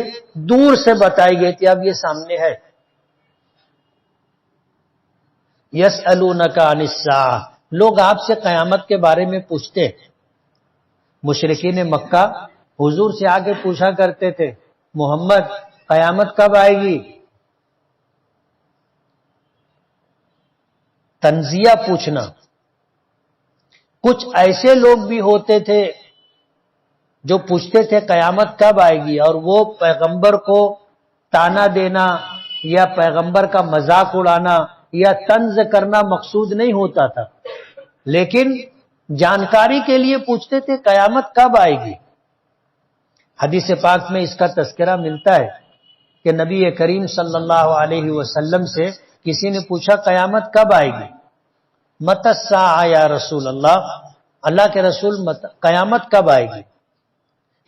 B: دور سے بتائی گئی تھی، اب یہ سامنے ہے. يَسْأَلُونَكَ عَنِ السَّاعَةِ، لوگ آپ سے قیامت کے بارے میں پوچھتے. مشرکین مکہ حضور سے آگے پوچھا کرتے تھے محمد قیامت کب آئے گی؟ تنزیہ پوچھنا. کچھ ایسے لوگ بھی ہوتے تھے جو پوچھتے تھے قیامت کب آئے گی، اور وہ پیغمبر کو تانا دینا یا پیغمبر کا مذاق اڑانا یا طنز کرنا مقصود نہیں ہوتا تھا، لیکن جانکاری کے لیے پوچھتے تھے قیامت کب آئے گی. حدیث پاک میں اس کا تذکرہ ملتا ہے کہ نبی کریم صلی اللہ علیہ وسلم سے کسی نے پوچھا قیامت کب آئے گی، متی الساعہ یا رسول اللہ کے رسول قیامت کب آئے گی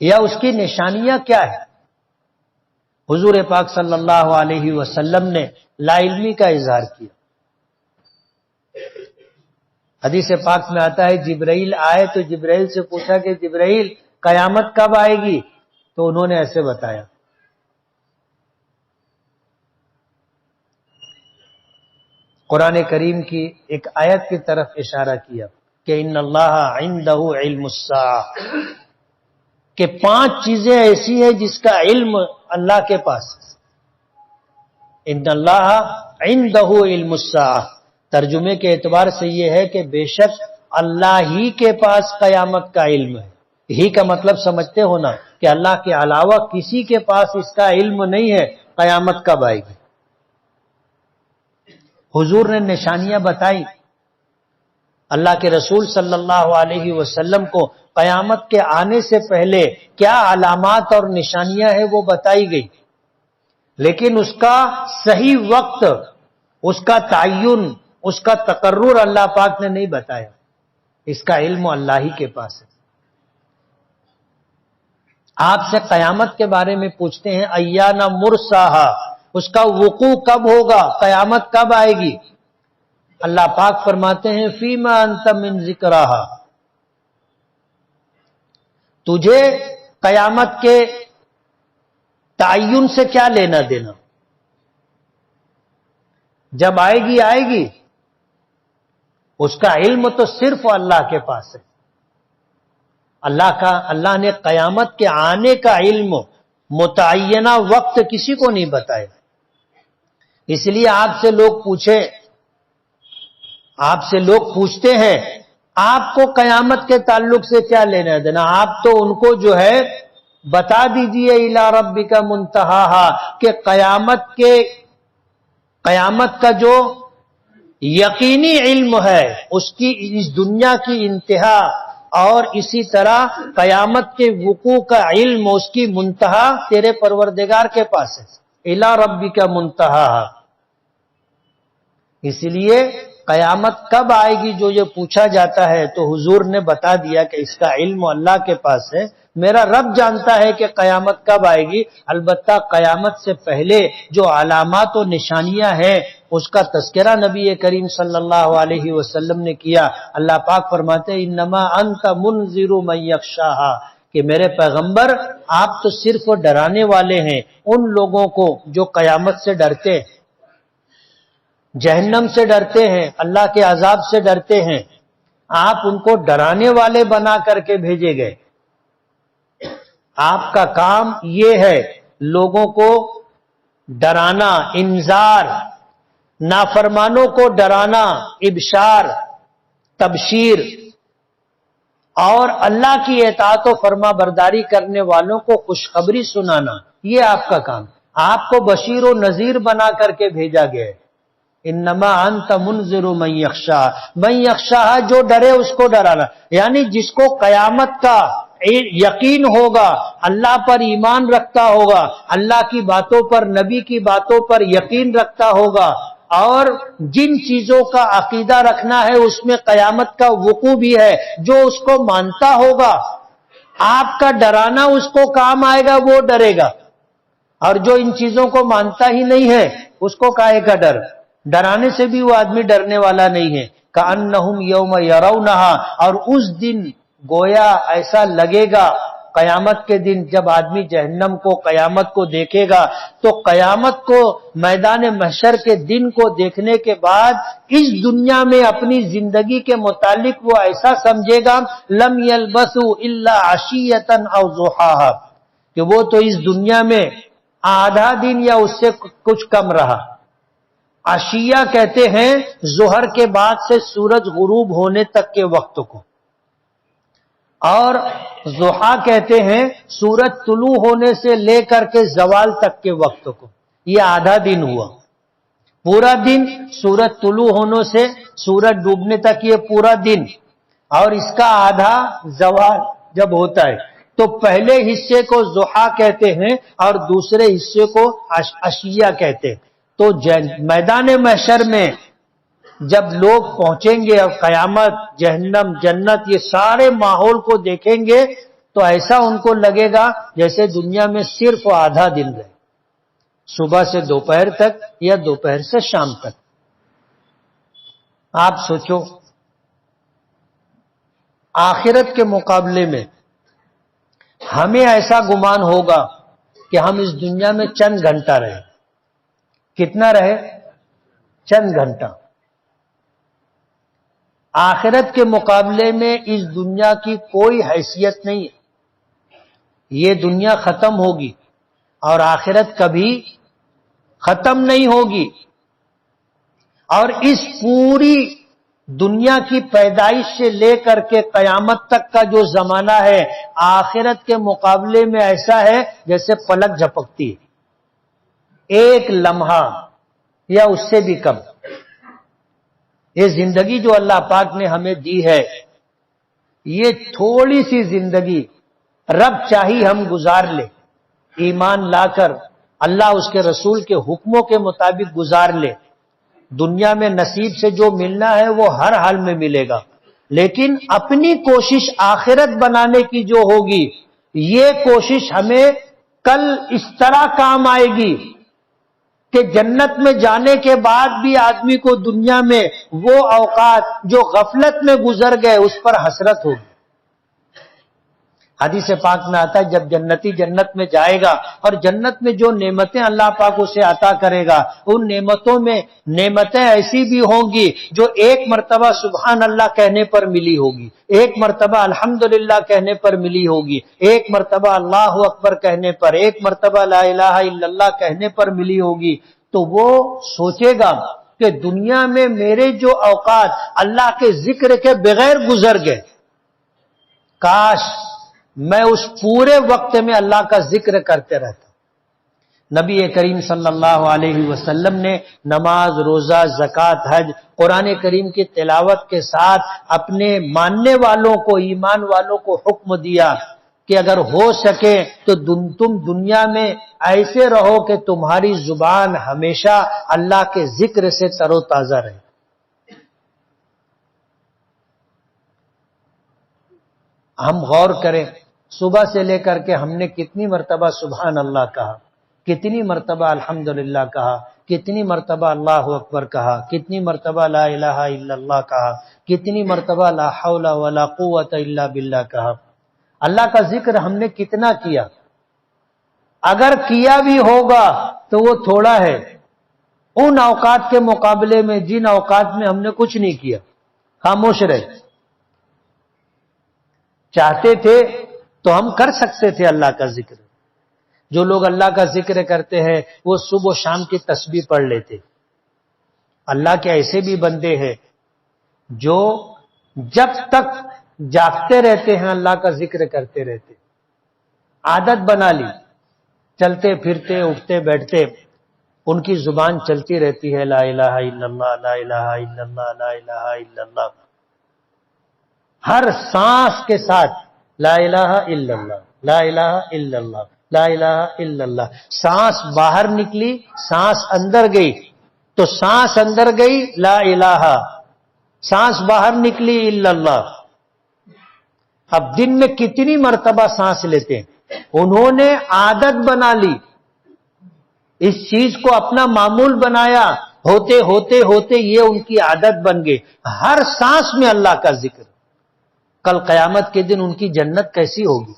B: یا اس کی نشانیاں کیا ہے؟ حضور پاک صلی اللہ علیہ وسلم نے لا علمی کا اظہار کیا۔ حدیث پاک میں آتا ہے جبرائیل آئے تو جبرائیل سے پوچھا کہ جبرائیل قیامت کب آئے گی؟ تو انہوں نے ایسے بتایا۔ قرآن کریم کی ایک آیت کی طرف اشارہ کیا کہ ان اللہ عنده علم الساعہ، کہ 5 چیزیں ایسی ہیں جس کا علم اللہ کے پاس ہے۔ ان اللہ عنده علم الساعہ، ترجمے کے اعتبار سے یہ ہے کہ بے شک اللہ ہی کے پاس قیامت کا علم ہے۔ ہی کا مطلب سمجھتے ہو نا کہ اللہ کے علاوہ کسی کے پاس اس کا علم نہیں ہے قیامت کب آئے گی۔ حضور نے نشانیاں بتائی، اللہ کے رسول صلی اللہ علیہ وسلم کو قیامت کے آنے سے پہلے کیا علامات اور نشانیاں ہیں وہ بتائی گئی، لیکن اس کا صحیح وقت، اس کا تعین، اس کا تقرر اللہ پاک نے نہیں بتایا۔ اس کا علم اللہ ہی کے پاس ہے۔ آپ سے قیامت کے بارے میں پوچھتے ہیں ایانا مرساہا، اس کا وقوع کب ہوگا، قیامت کب آئے گی؟ اللہ پاک فرماتے ہیں فیما انت من ذکرہا، تجھے قیامت کے تعین سے کیا لینا دینا؟ جب آئے گی آئے گی، اس کا علم تو صرف اللہ کے پاس ہے۔ اللہ نے قیامت کے آنے کا علم متعینہ وقت کسی کو نہیں بتایا۔ اس لیے آپ سے لوگ پوچھتے ہیں آپ کو قیامت کے تعلق سے کیا لینا دینا؟ آپ تو ان کو جو ہے بتا دیجئے الی ربک منتہاہا، کہ قیامت کا جو یقینی علم ہے اس کی اس دنیا کی انتہا، اور اسی طرح قیامت کے وقوع کا علم اس کی منتہا تیرے پروردگار کے پاس ہے، الی ربک منتہاہا۔ اس لیے قیامت کب آئے گی جو یہ پوچھا جاتا ہے تو حضور نے بتا دیا کہ اس کا علم اللہ کے پاس ہے، میرا رب جانتا ہے کہ قیامت کب آئے گی۔ البتہ قیامت سے پہلے جو علامات و نشانیاں ہیں اس کا تذکرہ نبی کریم صلی اللہ علیہ وسلم نے کیا۔ اللہ پاک فرماتے ہیں انما انت منذر من یخشاہا، کہ میرے پیغمبر آپ تو صرف ڈرانے والے ہیں ان لوگوں کو جو قیامت سے ڈرتے ہیں، جہنم سے ڈرتے ہیں، اللہ کے عذاب سے ڈرتے ہیں، آپ ان کو ڈرانے والے بنا کر کے بھیجے گئے۔ آپ کا کام یہ ہے لوگوں کو ڈرانا، انذار، نافرمانوں کو ڈرانا، ابشار، تبشیر، اور اللہ کی اطاعت و فرما برداری کرنے والوں کو خوشخبری سنانا، یہ آپ کا کام۔ آپ کو بشیر و نذیر بنا کر کے بھیجا گیا ہے۔ انما انت منذر من یخشاہا، من یخشاہا جو ڈرے اس کو ڈرانا، یعنی جس کو قیامت کا یقین ہوگا، اللہ پر ایمان رکھتا ہوگا، اللہ کی باتوں پر، نبی کی باتوں پر یقین رکھتا ہوگا، اور جن چیزوں کا عقیدہ رکھنا ہے اس میں قیامت کا وقوع بھی ہے، جو اس کو مانتا ہوگا، آپ کا ڈرانا اس کو کام آئے گا، وہ ڈرے گا۔ اور جو ان چیزوں کو مانتا ہی نہیں ہے اس کو کاہے کا ڈر؟ ڈرانے سے بھی وہ آدمی ڈرنے والا نہیں ہے۔ کأنہم یوم یرونہا، اور اس دن گویا ایسا لگے گا قیامت کے دن جب آدمی جہنم کو، قیامت کو دیکھے گا تو قیامت کو، میدان محشر کے دن کو دیکھنے کے بعد اس دنیا میں اپنی زندگی کے متعلق وہ ایسا سمجھے گا لم یلبثوا الا عشیۃ او ضحاہا، کہ وہ تو اس دنیا میں آدھا دن یا اس سے کچھ کم رہا۔ عشیہ کہتے ہیں ظہر کے بعد سے سورج غروب ہونے تک کے وقت کو، اور ضحا کہتے ہیں سورج طلوع ہونے سے لے کر کے زوال تک کے وقت کو۔ یہ آدھا دن ہوا۔ پورا دن سورج طلوع ہونے سے سورج ڈوبنے تک یہ پورا دن، اور اس کا آدھا زوال جب ہوتا ہے تو پہلے حصے کو ضحا کہتے ہیں اور دوسرے حصے کو عشیہ کہتے ہیں۔ تو میدان محشر میں جب لوگ پہنچیں گے اور قیامت، جہنم، جنت، یہ سارے ماحول کو دیکھیں گے تو ایسا ان کو لگے گا جیسے دنیا میں صرف آدھا دن رہے، صبح سے دوپہر تک یا دوپہر سے شام تک۔ آپ سوچو، آخرت کے مقابلے میں ہمیں ایسا گمان ہوگا کہ ہم اس دنیا میں چند گھنٹہ رہے۔ کتنا رہے؟ چند گھنٹہ۔ آخرت کے مقابلے میں اس دنیا کی کوئی حیثیت نہیں ہے۔ یہ دنیا ختم ہوگی اور آخرت کبھی ختم نہیں ہوگی، اور اس پوری دنیا کی پیدائش سے لے کر کے قیامت تک کا جو زمانہ ہے، آخرت کے مقابلے میں ایسا ہے جیسے پلک جھپکتی ہے، ایک لمحہ یا اس سے بھی کم۔ یہ زندگی جو اللہ پاک نے ہمیں دی ہے، یہ تھوڑی سی زندگی رب چاہی ہم گزار لیں، ایمان لا کر اللہ اس کے رسول کے حکموں کے مطابق گزار لیں، دنیا میں نصیب سے جو ملنا ہے وہ ہر حال میں ملے گا، لیکن اپنی کوشش آخرت بنانے کی جو ہوگی، یہ کوشش ہمیں کل اس طرح کام آئے گی کہ جنت میں جانے کے بعد بھی آدمی کو دنیا میں وہ اوقات جو غفلت میں گزر گئے اس پر حسرت ہوگی۔ حدیث پاک میں آتا ہے جب جنتی جنت میں جائے گا اور جنت میں جو نعمتیں اللہ پاک اسے عطا کرے گا، ان نعمتوں میں نعمتیں ایسی بھی ہوں گی جو ایک مرتبہ سبحان اللہ کہنے پر ملی ہوگی، ایک مرتبہ الحمدللہ کہنے پر ملی ہوگی، ایک مرتبہ اللہ اکبر کہنے پر، ایک مرتبہ لا الہ الا اللہ کہنے پر ملی ہوگی۔ تو وہ سوچے گا کہ دنیا میں میرے جو اوقات اللہ کے ذکر کے بغیر گزر گئے، کاش میں اس پورے وقت میں اللہ کا ذکر کرتے رہتا۔ نبی کریم صلی اللہ علیہ وسلم نے نماز، روزہ، زکوٰۃ، حج، قرآن کریم کی تلاوت کے ساتھ اپنے ماننے والوں کو، ایمان والوں کو حکم دیا کہ اگر ہو سکے تو تم دنیا میں ایسے رہو کہ تمہاری زبان ہمیشہ اللہ کے ذکر سے تر و تازہ رہے۔ ہم غور کریں، صبح سے لے کر کے ہم نے کتنی مرتبہ سبحان اللہ کہا، کتنی مرتبہ الحمدللہ کہا، کتنی مرتبہ اللہ اکبر کہا، کتنی مرتبہ لا الہ الا اللہ کہا، کتنی مرتبہ لا حول ولا قوت الا باللہ کہا۔ اللہ کا ذکر ہم نے کتنا کیا؟ اگر کیا بھی ہوگا تو وہ تھوڑا ہے ان اوقات کے مقابلے میں جن اوقات میں ہم نے کچھ نہیں کیا، خاموش رہے۔ چاہتے تھے تو ہم کر سکتے تھے اللہ کا ذکر۔ جو لوگ اللہ کا ذکر کرتے ہیں وہ صبح و شام کی تسبیح پڑھ لیتے۔ اللہ کے ایسے بھی بندے ہیں جو جب تک جاگتے رہتے ہیں اللہ کا ذکر کرتے رہتے، عادت بنا لی، چلتے پھرتے اٹھتے بیٹھتے ان کی زبان چلتی رہتی ہے لا الہ الا اللہ، لا الہ الا اللہ، لا الہ الا اللہ، ہر سانس کے ساتھ لا الہ الا اللہ، لا الہ الا اللہ، لا الہ الا اللہ۔ سانس باہر نکلی، سانس اندر گئی تو سانس اندر گئی لا الہ، سانس باہر نکلی الا اللہ۔ اب دن میں کتنی مرتبہ سانس لیتے ہیں؟ انہوں نے عادت بنا لی، اس چیز کو اپنا معمول بنایا، ہوتے ہوتے ہوتے یہ ان کی عادت بن گئی، ہر سانس میں اللہ کا ذکر۔ کل قیامت کے دن ان کی جنت کیسی ہوگی؟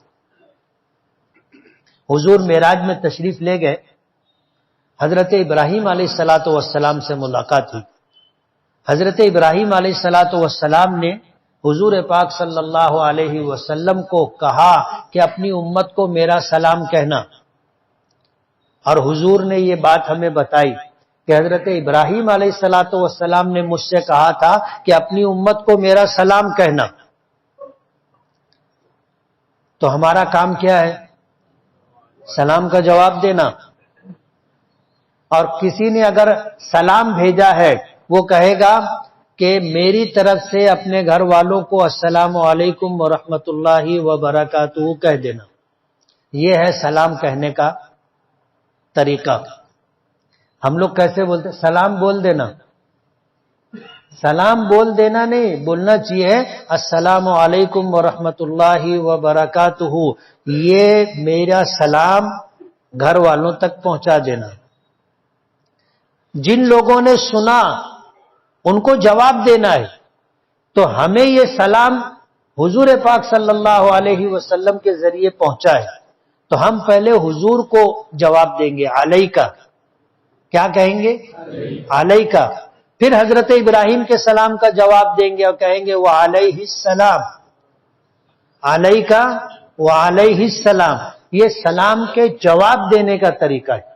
B: حضور معراج میں تشریف لے گئے، حضرت ابراہیم علیہ الصلاۃ والسلام سے ملاقات ہوئی۔ حضرت ابراہیم علیہ الصلاۃ والسلام نے حضور پاک صلی اللہ علیہ وسلم کو کہا کہ اپنی امت کو میرا سلام کہنا، اور حضور نے یہ بات ہمیں بتائی کہ حضرت ابراہیم علیہ الصلاۃ والسلام نے مجھ سے کہا تھا کہ اپنی امت کو میرا سلام کہنا۔ تو ہمارا کام کیا ہے؟ سلام کا جواب دینا۔ اور کسی نے اگر سلام بھیجا ہے وہ کہے گا کہ میری طرف سے اپنے گھر والوں کو السلام علیکم ورحمۃ اللہ وبرکاتہ کہہ دینا۔ یہ ہے سلام کہنے کا طریقہ۔ ہم لوگ کیسے بولتے؟ سلام بول دینا، سلام بول دینا نہیں، بولنا چاہیے السلام علیکم ورحمۃ اللہ وبرکاتہ، یہ میرا سلام گھر والوں تک پہنچا دینا۔ جن لوگوں نے سنا ان کو جواب دینا ہے، تو ہمیں یہ سلام حضور پاک صلی اللہ علیہ وسلم کے ذریعے پہنچا ہے، تو ہم پہلے حضور کو جواب دیں گے علیکہ، کیا کہیں گے؟ علیکہ۔ پھر حضرت ابراہیم کے سلام کا جواب دیں گے اور کہیں گے وعلیہ السلام، علیکہ وعلیہ السلام۔ یہ سلام کے جواب دینے کا طریقہ ہے۔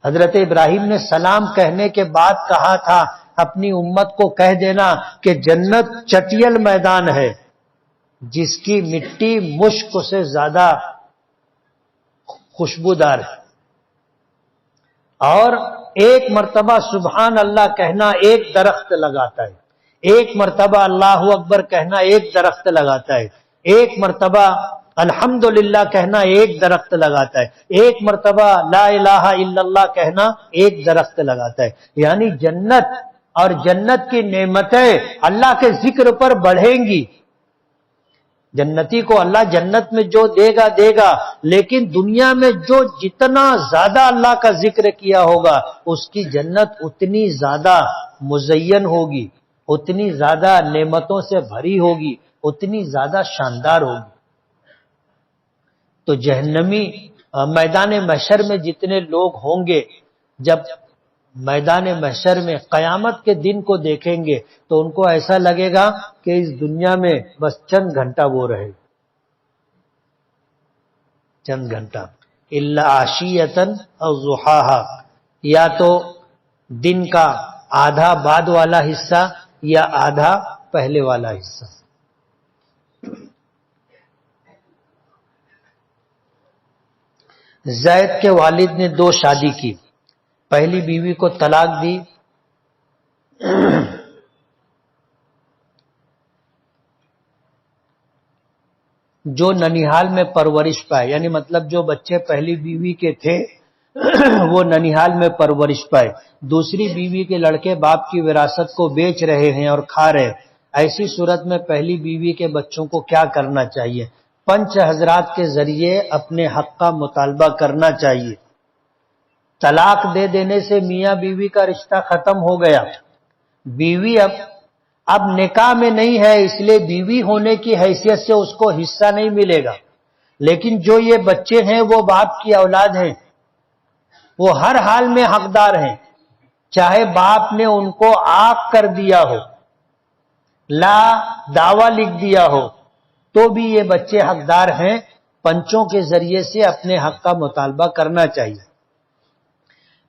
B: حضرت ابراہیم نے سلام کہنے کے بعد کہا تھا اپنی امت کو کہہ دینا کہ جنت چٹیل میدان ہے جس کی مٹی مشک سے زیادہ خوشبودار ہے، اور ایک مرتبہ سبحان اللہ کہنا ایک درخت لگاتا ہے، ایک مرتبہ اللہ اکبر کہنا ایک درخت لگاتا ہے، ایک مرتبہ الحمدللہ کہنا ایک درخت لگاتا ہے، ایک مرتبہ لا الہ الا اللہ کہنا ایک درخت لگاتا ہے۔ یعنی جنت اور جنت کی نعمتیں اللہ کے ذکر پر بڑھیں گی۔ جنتی کو اللہ جنت میں جو دے گا، لیکن دنیا میں جو جتنا زیادہ اللہ کا ذکر کیا ہوگا اس کی جنت اتنی زیادہ مزین ہوگی، اتنی زیادہ نعمتوں سے بھری ہوگی، اتنی زیادہ شاندار ہوگی۔ تو جہنمی میدان محشر میں جتنے لوگ ہوں گے، جب میدان محشر میں قیامت کے دن کو دیکھیں گے تو ان کو ایسا لگے گا کہ اس دنیا میں بس چند گھنٹہ وہ رہے، چند گھنٹہ، الا عشیۃ او ضحاہا، یا تو دن کا آدھا بعد والا حصہ یا آدھا پہلے والا حصہ۔ زید کے والد نے 2 شادی کی، پہلی بیوی کو طلاق دی، جو ننیحال میں پرورش پائے، یعنی مطلب جو بچے پہلی بیوی کے تھے وہ ننیحال میں پرورش پائے، دوسری بیوی کے لڑکے باپ کی وراثت کو بیچ رہے ہیں اور کھا رہے ہیں، ایسی صورت میں پہلی بیوی کے بچوں کو کیا کرنا چاہیے؟ 5 حضرات کے ذریعے اپنے حق کا مطالبہ کرنا چاہیے۔ طلاق دے دینے سے میاں بیوی کا رشتہ ختم ہو گیا، بیوی اب نکاح میں نہیں ہے، اس لیے بیوی ہونے کی حیثیت سے اس کو حصہ نہیں ملے گا، لیکن جو یہ بچے ہیں وہ باپ کی اولاد ہیں، وہ ہر حال میں حقدار ہیں، چاہے باپ نے ان کو عاق کر دیا ہو، لا دعویٰ لکھ دیا ہو، تو بھی یہ بچے حقدار ہیں۔ پنچوں کے ذریعے سے اپنے حق کا مطالبہ کرنا چاہیے۔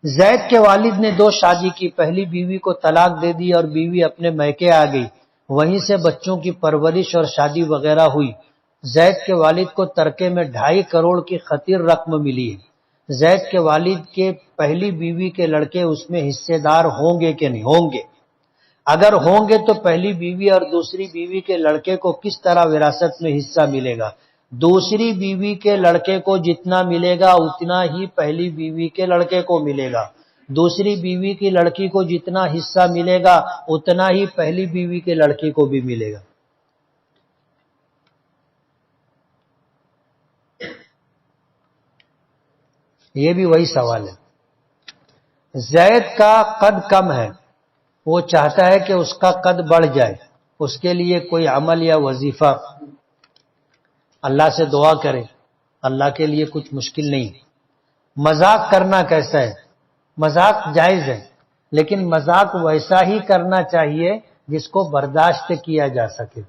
B: زید کے والد نے 2 شادی کی، پہلی بیوی کو طلاق دے دی اور بیوی اپنے میکے آ گئی، وہیں سے بچوں کی پرورش اور شادی وغیرہ ہوئی۔ زید کے والد کو ترکے میں 2.5 کروڑ کی خطیر رقم ملی ہے۔ زید کے والد کے پہلی بیوی کے لڑکے اس میں حصے دار ہوں گے کہ نہیں ہوں گے؟ اگر ہوں گے تو پہلی بیوی اور دوسری بیوی کے لڑکے کو کس طرح وراثت میں حصہ ملے گا؟ دوسری بیوی کے لڑکے کو جتنا ملے گا اتنا ہی پہلی بیوی کے لڑکے کو ملے گا، دوسری بیوی کی لڑکی کو جتنا حصہ ملے گا اتنا ہی پہلی بیوی کے لڑکی کو بھی ملے گا۔ یہ بھی وہی سوال ہے۔ زید کا قد کم ہے، وہ چاہتا ہے کہ اس کا قد بڑھ جائے، اس کے لیے کوئی عمل یا وظیفہ اللہ سے دعا کرے، اللہ کے لیے کچھ مشکل نہیں۔ مذاق کرنا کیسا ہے؟ مذاق جائز ہے، لیکن مذاق ویسا ہی کرنا چاہیے جس کو برداشت کیا جا سکے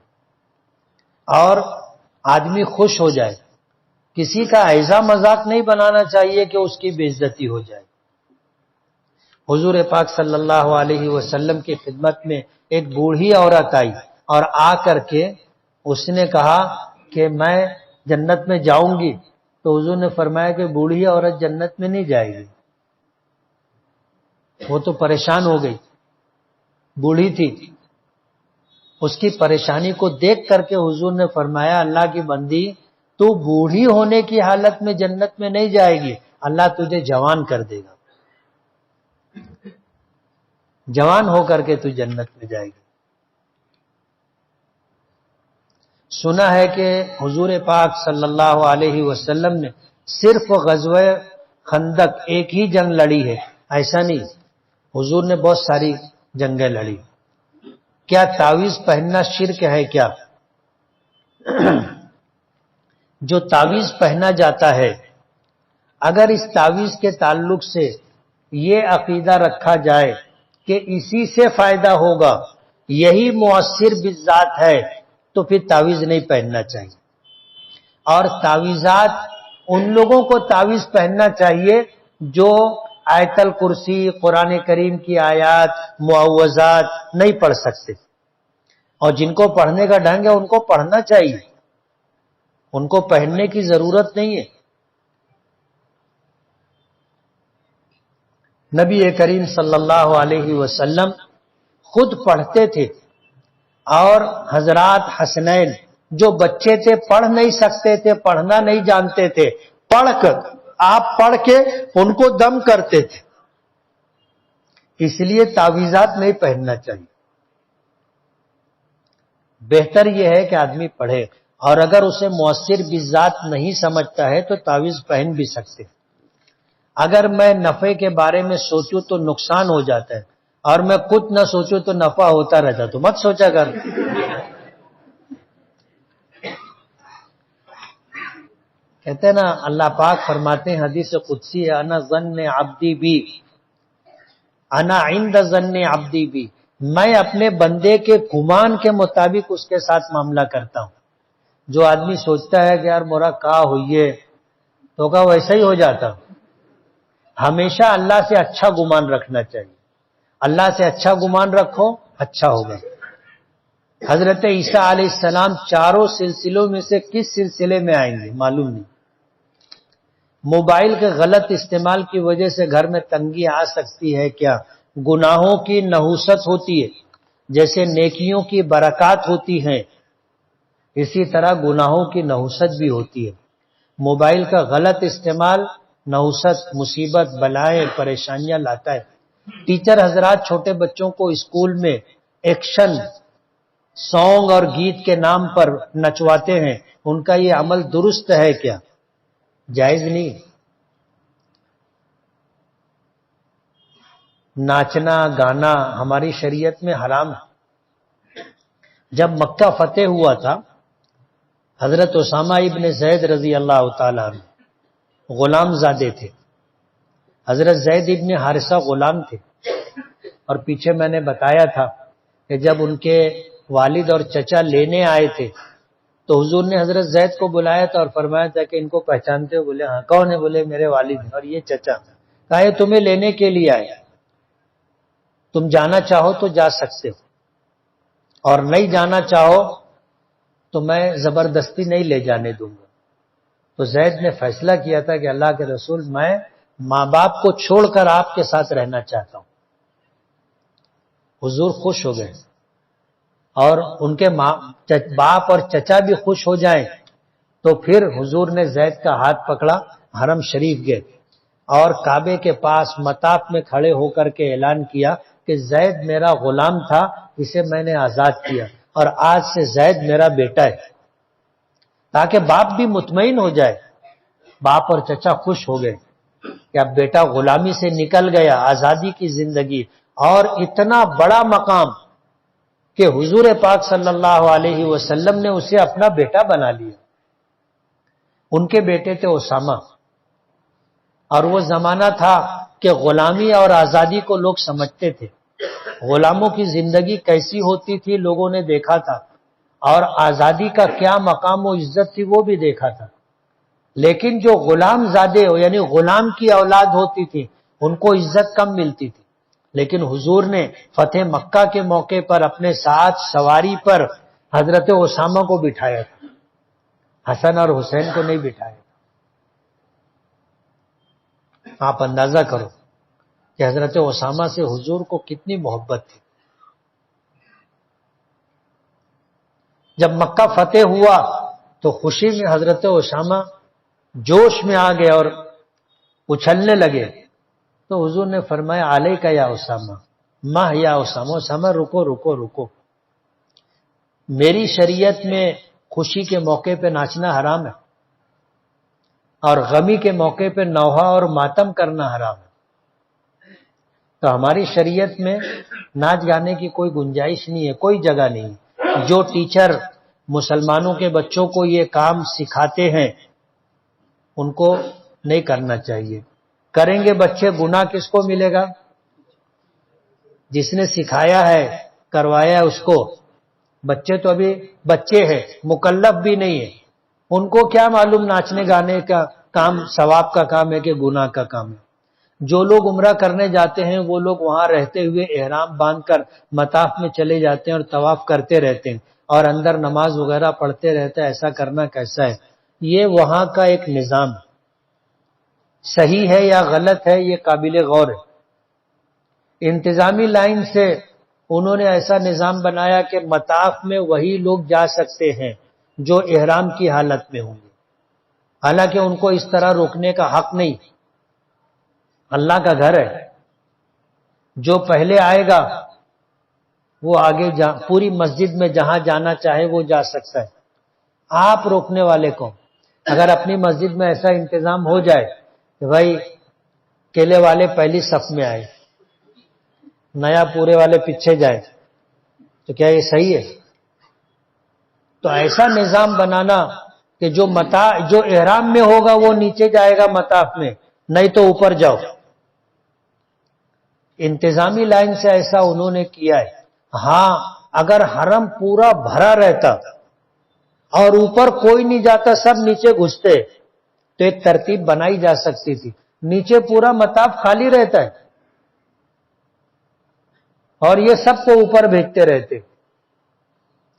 B: اور آدمی خوش ہو جائے۔ کسی کا ایسا مذاق نہیں بنانا چاہیے کہ اس کی بے عزتی ہو جائے۔ حضور پاک صلی اللہ علیہ وسلم کی خدمت میں ایک بوڑھی عورت آئی اور آ کر کے اس نے کہا کہ میں جنت میں جاؤں گی، تو حضور نے فرمایا کہ بوڑھی عورت جنت میں نہیں جائے گی۔ وہ تو پریشان ہو گئی، بوڑھی تھی، اس کی پریشانی کو دیکھ کر کے حضور نے فرمایا اللہ کی بندی، تو بوڑھی ہونے کی حالت میں جنت میں نہیں جائے گی، اللہ تجھے جوان کر دے گا۔ جوان ہو کر کے تو جنت میں جائے گی۔ سنا ہے کہ حضور پاک صلی اللہ علیہ وسلم نے صرف غزوہ خندق ایک ہی جنگ لڑی ہے، ایسا نہیں، حضور نے بہت ساری جنگیں لڑی۔ کیا تعویذ پہننا شرک ہے کیا؟ جو تعویذ پہنا جاتا ہے، اگر اس تعویذ کے تعلق سے یہ عقیدہ رکھا جائے کہ اسی سے فائدہ ہوگا، یہی مؤثر بالذات ہے، تو پھر تعویذ نہیں پہننا چاہیے۔ اور تعویذات ان لوگوں کو تعویذ پہننا چاہیے جو آیت الکرسی، قرآن کریم کی آیات، معوذات نہیں پڑھ سکتے، اور جن کو پڑھنے کا ڈھنگ ہے ان کو پڑھنا چاہیے، ان کو پہننے کی ضرورت نہیں ہے۔ نبی کریم صلی اللہ علیہ وسلم خود پڑھتے تھے، اور حضرات حسنین جو بچے تھے پڑھ نہیں سکتے تھے، پڑھنا نہیں جانتے تھے، آپ پڑھ کے ان کو دم کرتے تھے۔ اس لیے تعویذات نہیں پہننا چاہیے۔ بہتر یہ ہے کہ آدمی پڑھے، اور اگر اسے مؤثر بالذات نہیں سمجھتا ہے تو تعویذ پہن بھی سکتے۔ اگر میں نفع کے بارے میں سوچوں تو نقصان ہو جاتا ہے، اور میں خود نہ سوچوں تو نفع ہوتا رہتا، تو مت سوچا کر۔ کہتے ہیں نا، اللہ پاک فرماتے ہیں، حدیث قدسی ہے، انا ظن عبدی بی، انا عند ظن عبدی بی، میں اپنے بندے کے گمان کے مطابق اس کے ساتھ معاملہ کرتا ہوں۔ جو آدمی سوچتا ہے کہ یار مورا کا ہوئیے تو کا ویسا ہی ہو جاتا۔ ہمیشہ اللہ سے اچھا گمان رکھنا چاہیے، اللہ سے اچھا گمان رکھو، اچھا ہوگا۔ حضرت عیسیٰ علیہ السلام چاروں سلسلوں میں سے کس سلسلے میں آئیں گے معلوم نہیں۔ موبائل کے غلط استعمال کی وجہ سے گھر میں تنگی آ سکتی ہے کیا؟ گناہوں کی نحوست ہوتی ہے، جیسے نیکیوں کی برکات ہوتی ہیں، اسی طرح گناہوں کی نحوست بھی ہوتی ہے۔ موبائل کا غلط استعمال نحوست، مصیبت، بلائیں، پریشانیاں لاتا ہے۔ ٹیچر حضرات چھوٹے بچوں کو اسکول میں ایکشن سانگ اور گیت کے نام پر نچواتے ہیں، ان کا یہ عمل درست ہے کیا؟ جائز نہیں۔ ناچنا گانا ہماری شریعت میں حرام ہے۔ جب مکہ فتح ہوا تھا، حضرت اسامہ ابن زید رضی اللہ تعالیٰ عنہ غلام زادے تھے۔ حضرت زید ابن حارثہ غلام تھے، اور پیچھے میں نے بتایا تھا کہ جب ان کے والد اور چچا لینے آئے تھے تو حضور نے حضرت زید کو بلایا تھا اور فرمایا تھا کہ ان کو پہچانتے ہو؟ بولے ہاں۔ کون ہے؟ بولے میرے والد ہیں اور یہ چچا۔ کہا یہ تمہیں لینے کے لیے آئے، تم جانا چاہو تو جا سکتے ہو، اور نہیں جانا چاہو تو میں زبردستی نہیں لے جانے دوں گا۔ تو زید نے فیصلہ کیا تھا کہ اللہ کے رسول، میں ماں باپ کو چھوڑ کر آپ کے ساتھ رہنا چاہتا ہوں۔ حضور خوش ہو گئے، اور ان کے باپ اور چچا بھی خوش ہو جائیں تو پھر حضور نے زید کا ہاتھ پکڑا، حرم شریف گئے، اور کعبے کے پاس مطاف میں کھڑے ہو کر کے اعلان کیا کہ زید میرا غلام تھا، اسے میں نے آزاد کیا، اور آج سے زید میرا بیٹا ہے، تاکہ باپ بھی مطمئن ہو جائے۔ باپ اور چچا خوش ہو گئے کہ اب بیٹا غلامی سے نکل گیا، آزادی کی زندگی، اور اتنا بڑا مقام کہ حضور پاک صلی اللہ علیہ وسلم نے اسے اپنا بیٹا بنا لیا۔ ان کے بیٹے تھے اسامہ، اور وہ زمانہ تھا کہ غلامی اور آزادی کو لوگ سمجھتے تھے، غلاموں کی زندگی کیسی ہوتی تھی لوگوں نے دیکھا تھا، اور آزادی کا کیا مقام و عزت تھی وہ بھی دیکھا تھا۔ لیکن جو غلام زادے یعنی غلام کی اولاد ہوتی تھی ان کو عزت کم ملتی تھی، لیکن حضور نے فتح مکہ کے موقع پر اپنے ساتھ سواری پر حضرت اسامہ کو بٹھایا تھا، حسن اور حسین کو نہیں بٹھایا۔ آپ اندازہ کرو کہ حضرت اسامہ سے حضور کو کتنی محبت تھی۔ جب مکہ فتح ہوا تو خوشی میں حضرت اسامہ جوش میں آ گئے اور اچھلنے لگے، تو حضور نے فرمایا علیکہ یا اسامہ، ماہ یا اسامہ، اسامہ رکو رکو رکو، میری شریعت میں خوشی کے موقع پہ ناچنا حرام ہے اور غمی کے موقع پہ نوحہ اور ماتم کرنا حرام ہے۔ تو ہماری شریعت میں ناچ گانے کی کوئی گنجائش نہیں ہے، کوئی جگہ نہیں ہے۔ جو ٹیچر مسلمانوں کے بچوں کو یہ کام سکھاتے ہیں ان کو نہیں کرنا چاہیے۔ کریں گے بچے، گناہ کس کو ملے گا؟ جس نے سکھایا ہے، کروایا ہے اس کو۔ بچے تو ابھی بچے ہیں، مکلف بھی نہیں ہے، ان کو کیا معلوم ناچنے گانے کا کام ثواب کا کام ہے کہ گناہ کا کام ہے۔ جو لوگ عمرہ کرنے جاتے ہیں وہ لوگ وہاں رہتے ہوئے احرام باندھ کر مطاف میں چلے جاتے ہیں اور طواف کرتے رہتے ہیں اور اندر نماز وغیرہ پڑھتے رہتے ہیں۔ ایسا کرنا کیسا ہے؟ یہ وہاں کا ایک نظام ہے، صحیح ہے یا غلط ہے یہ قابل غور ہے۔ انتظامی لائن سے انہوں نے ایسا نظام بنایا کہ مطاف میں وہی لوگ جا سکتے ہیں جو احرام کی حالت میں ہوں گے، حالانکہ ان کو اس طرح روکنے کا حق نہیں۔ اللہ کا گھر ہے، جو پہلے آئے گا وہ آگے پوری مسجد میں جہاں جانا چاہے وہ جا سکتا ہے۔ آپ روکنے والے کو، اگر اپنی مسجد میں ایسا انتظام ہو جائے کہ بھائی کیلے والے پہلی صف میں آئے، نیا پورے والے پیچھے جائے، تو کیا یہ صحیح ہے؟ تو ایسا نظام بنانا کہ جو احرام میں ہوگا وہ نیچے جائے گا مطاف میں، نہیں تو اوپر جاؤ۔ انتظامی لائن سے ایسا انہوں نے کیا ہے۔ ہاں اگر حرم پورا بھرا رہتا اور اوپر کوئی نہیں جاتا، سب نیچے گھستے، تو ایک ترتیب بنائی جا سکتی تھی۔ نیچے پورا مطاف خالی رہتا ہے اور یہ سب کو اوپر بھیجتے رہتے،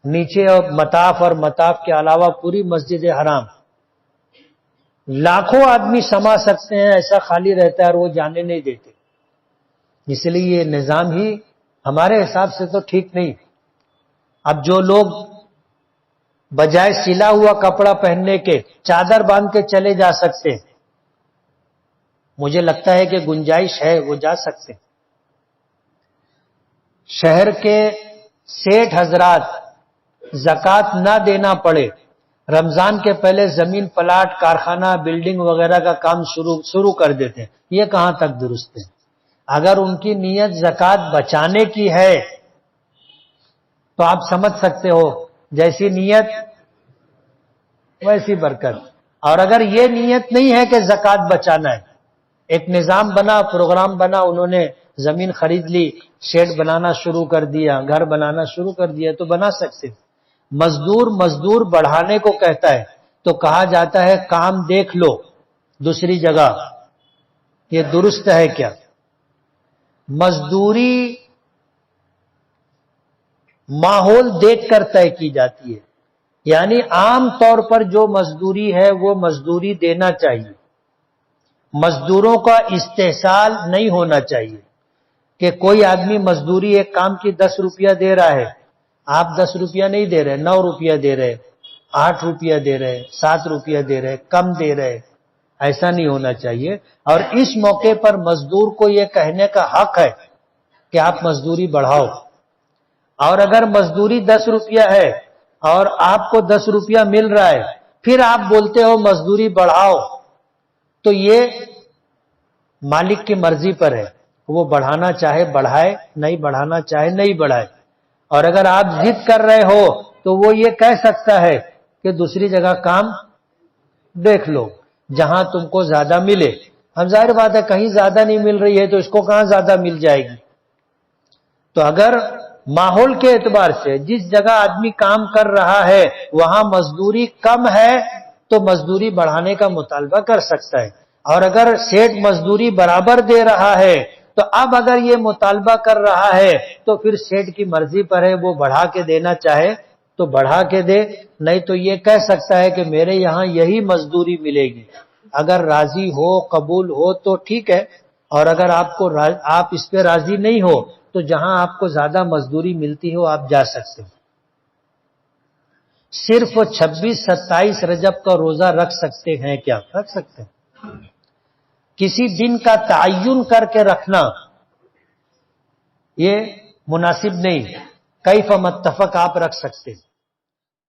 B: نیچے اور مطاف کے علاوہ پوری مسجد حرام لاکھوں آدمی سما سکتے ہیں، ایسا خالی رہتا ہے اور وہ جانے نہیں دیتے۔ اس لیے یہ نظام ہی ہمارے حساب سے تو ٹھیک نہیں۔ اب جو لوگ بجائے سلا ہوا کپڑا پہننے کے چادر باندھ کے چلے جا سکتے، مجھے لگتا ہے کہ گنجائش ہے، وہ جا سکتے۔ شہر کے سیٹھ حضرات زکوٰۃ نہ دینا پڑے، رمضان کے پہلے زمین پلاٹ، کارخانہ، بلڈنگ وغیرہ کا کام شروع کر دیتے ہیں، یہ کہاں تک درست ہے؟ اگر ان کی نیت زکوٰۃ بچانے کی ہے تو آپ سمجھ سکتے ہو جیسی نیت ویسی برکت، اور اگر یہ نیت نہیں ہے کہ زکوٰۃ بچانا ہے، ایک نظام بنا، پروگرام بنا، انہوں نے زمین خرید لی، شیڈ بنانا شروع کر دیا، گھر بنانا شروع کر دیا، تو بنا سکتے۔ مزدور بڑھانے کو کہتا ہے تو کہا جاتا ہے کام دیکھ لو دوسری جگہ، یہ درست ہے کیا؟ مزدوری ماحول دیکھ کر طے کی جاتی ہے، یعنی عام طور پر جو مزدوری ہے وہ مزدوری دینا چاہیے، مزدوروں کا استحصال نہیں ہونا چاہیے کہ کوئی آدمی مزدوری ایک کام کی 10 روپیہ دے رہا ہے، آپ 10 روپیہ نہیں دے رہے، 9 روپیہ دے رہے، 8 روپیہ دے رہے، 7 روپیہ دے رہے، کم دے رہے، ایسا نہیں ہونا چاہیے۔ اور اس موقع پر مزدور کو یہ کہنے کا حق ہے کہ آپ مزدوری بڑھاؤ، اور اگر مزدوری 10 روپیہ ہے اور آپ کو 10 روپیہ مل رہا ہے، پھر آپ بولتے ہو مزدوری بڑھاؤ، تو یہ مالک کی مرضی پر ہے، وہ بڑھانا چاہے بڑھائے، نہیں بڑھانا چاہے نہیں بڑھائے۔ اور اگر آپ ضد کر رہے ہو تو وہ یہ کہہ سکتا ہے کہ دوسری جگہ کام دیکھ لو جہاں تم کو زیادہ ملے۔ اب ظاہر بات ہے کہیں زیادہ نہیں مل رہی ہے تو اس کو کہاں زیادہ مل جائے گی؟ تو اگر ماحول کے اعتبار سے جس جگہ آدمی کام کر رہا ہے وہاں مزدوری کم ہے تو مزدوری بڑھانے کا مطالبہ کر سکتا ہے، اور اگر سیٹ مزدوری برابر دے رہا ہے تو اب اگر یہ مطالبہ کر رہا ہے تو پھر سیٹ کی مرضی پر ہے، وہ بڑھا کے دینا چاہے تو بڑھا کے دے، نہیں تو یہ کہہ سکتا ہے کہ میرے یہاں یہی مزدوری ملے گی۔ اگر راضی ہو، قبول ہو تو ٹھیک ہے، اور اگر آپ اس پہ راضی نہیں ہو تو جہاں آپ کو زیادہ مزدوری ملتی ہو آپ جا سکتے ہیں۔ صرف 26-27 رجب کا روزہ رکھ سکتے ہیں کیا؟ رکھ سکتے ہیں۔ کسی دن کا تعین کر کے رکھنا یہ مناسب نہیں. کیف متفق آپ رکھ سکتے ہیں.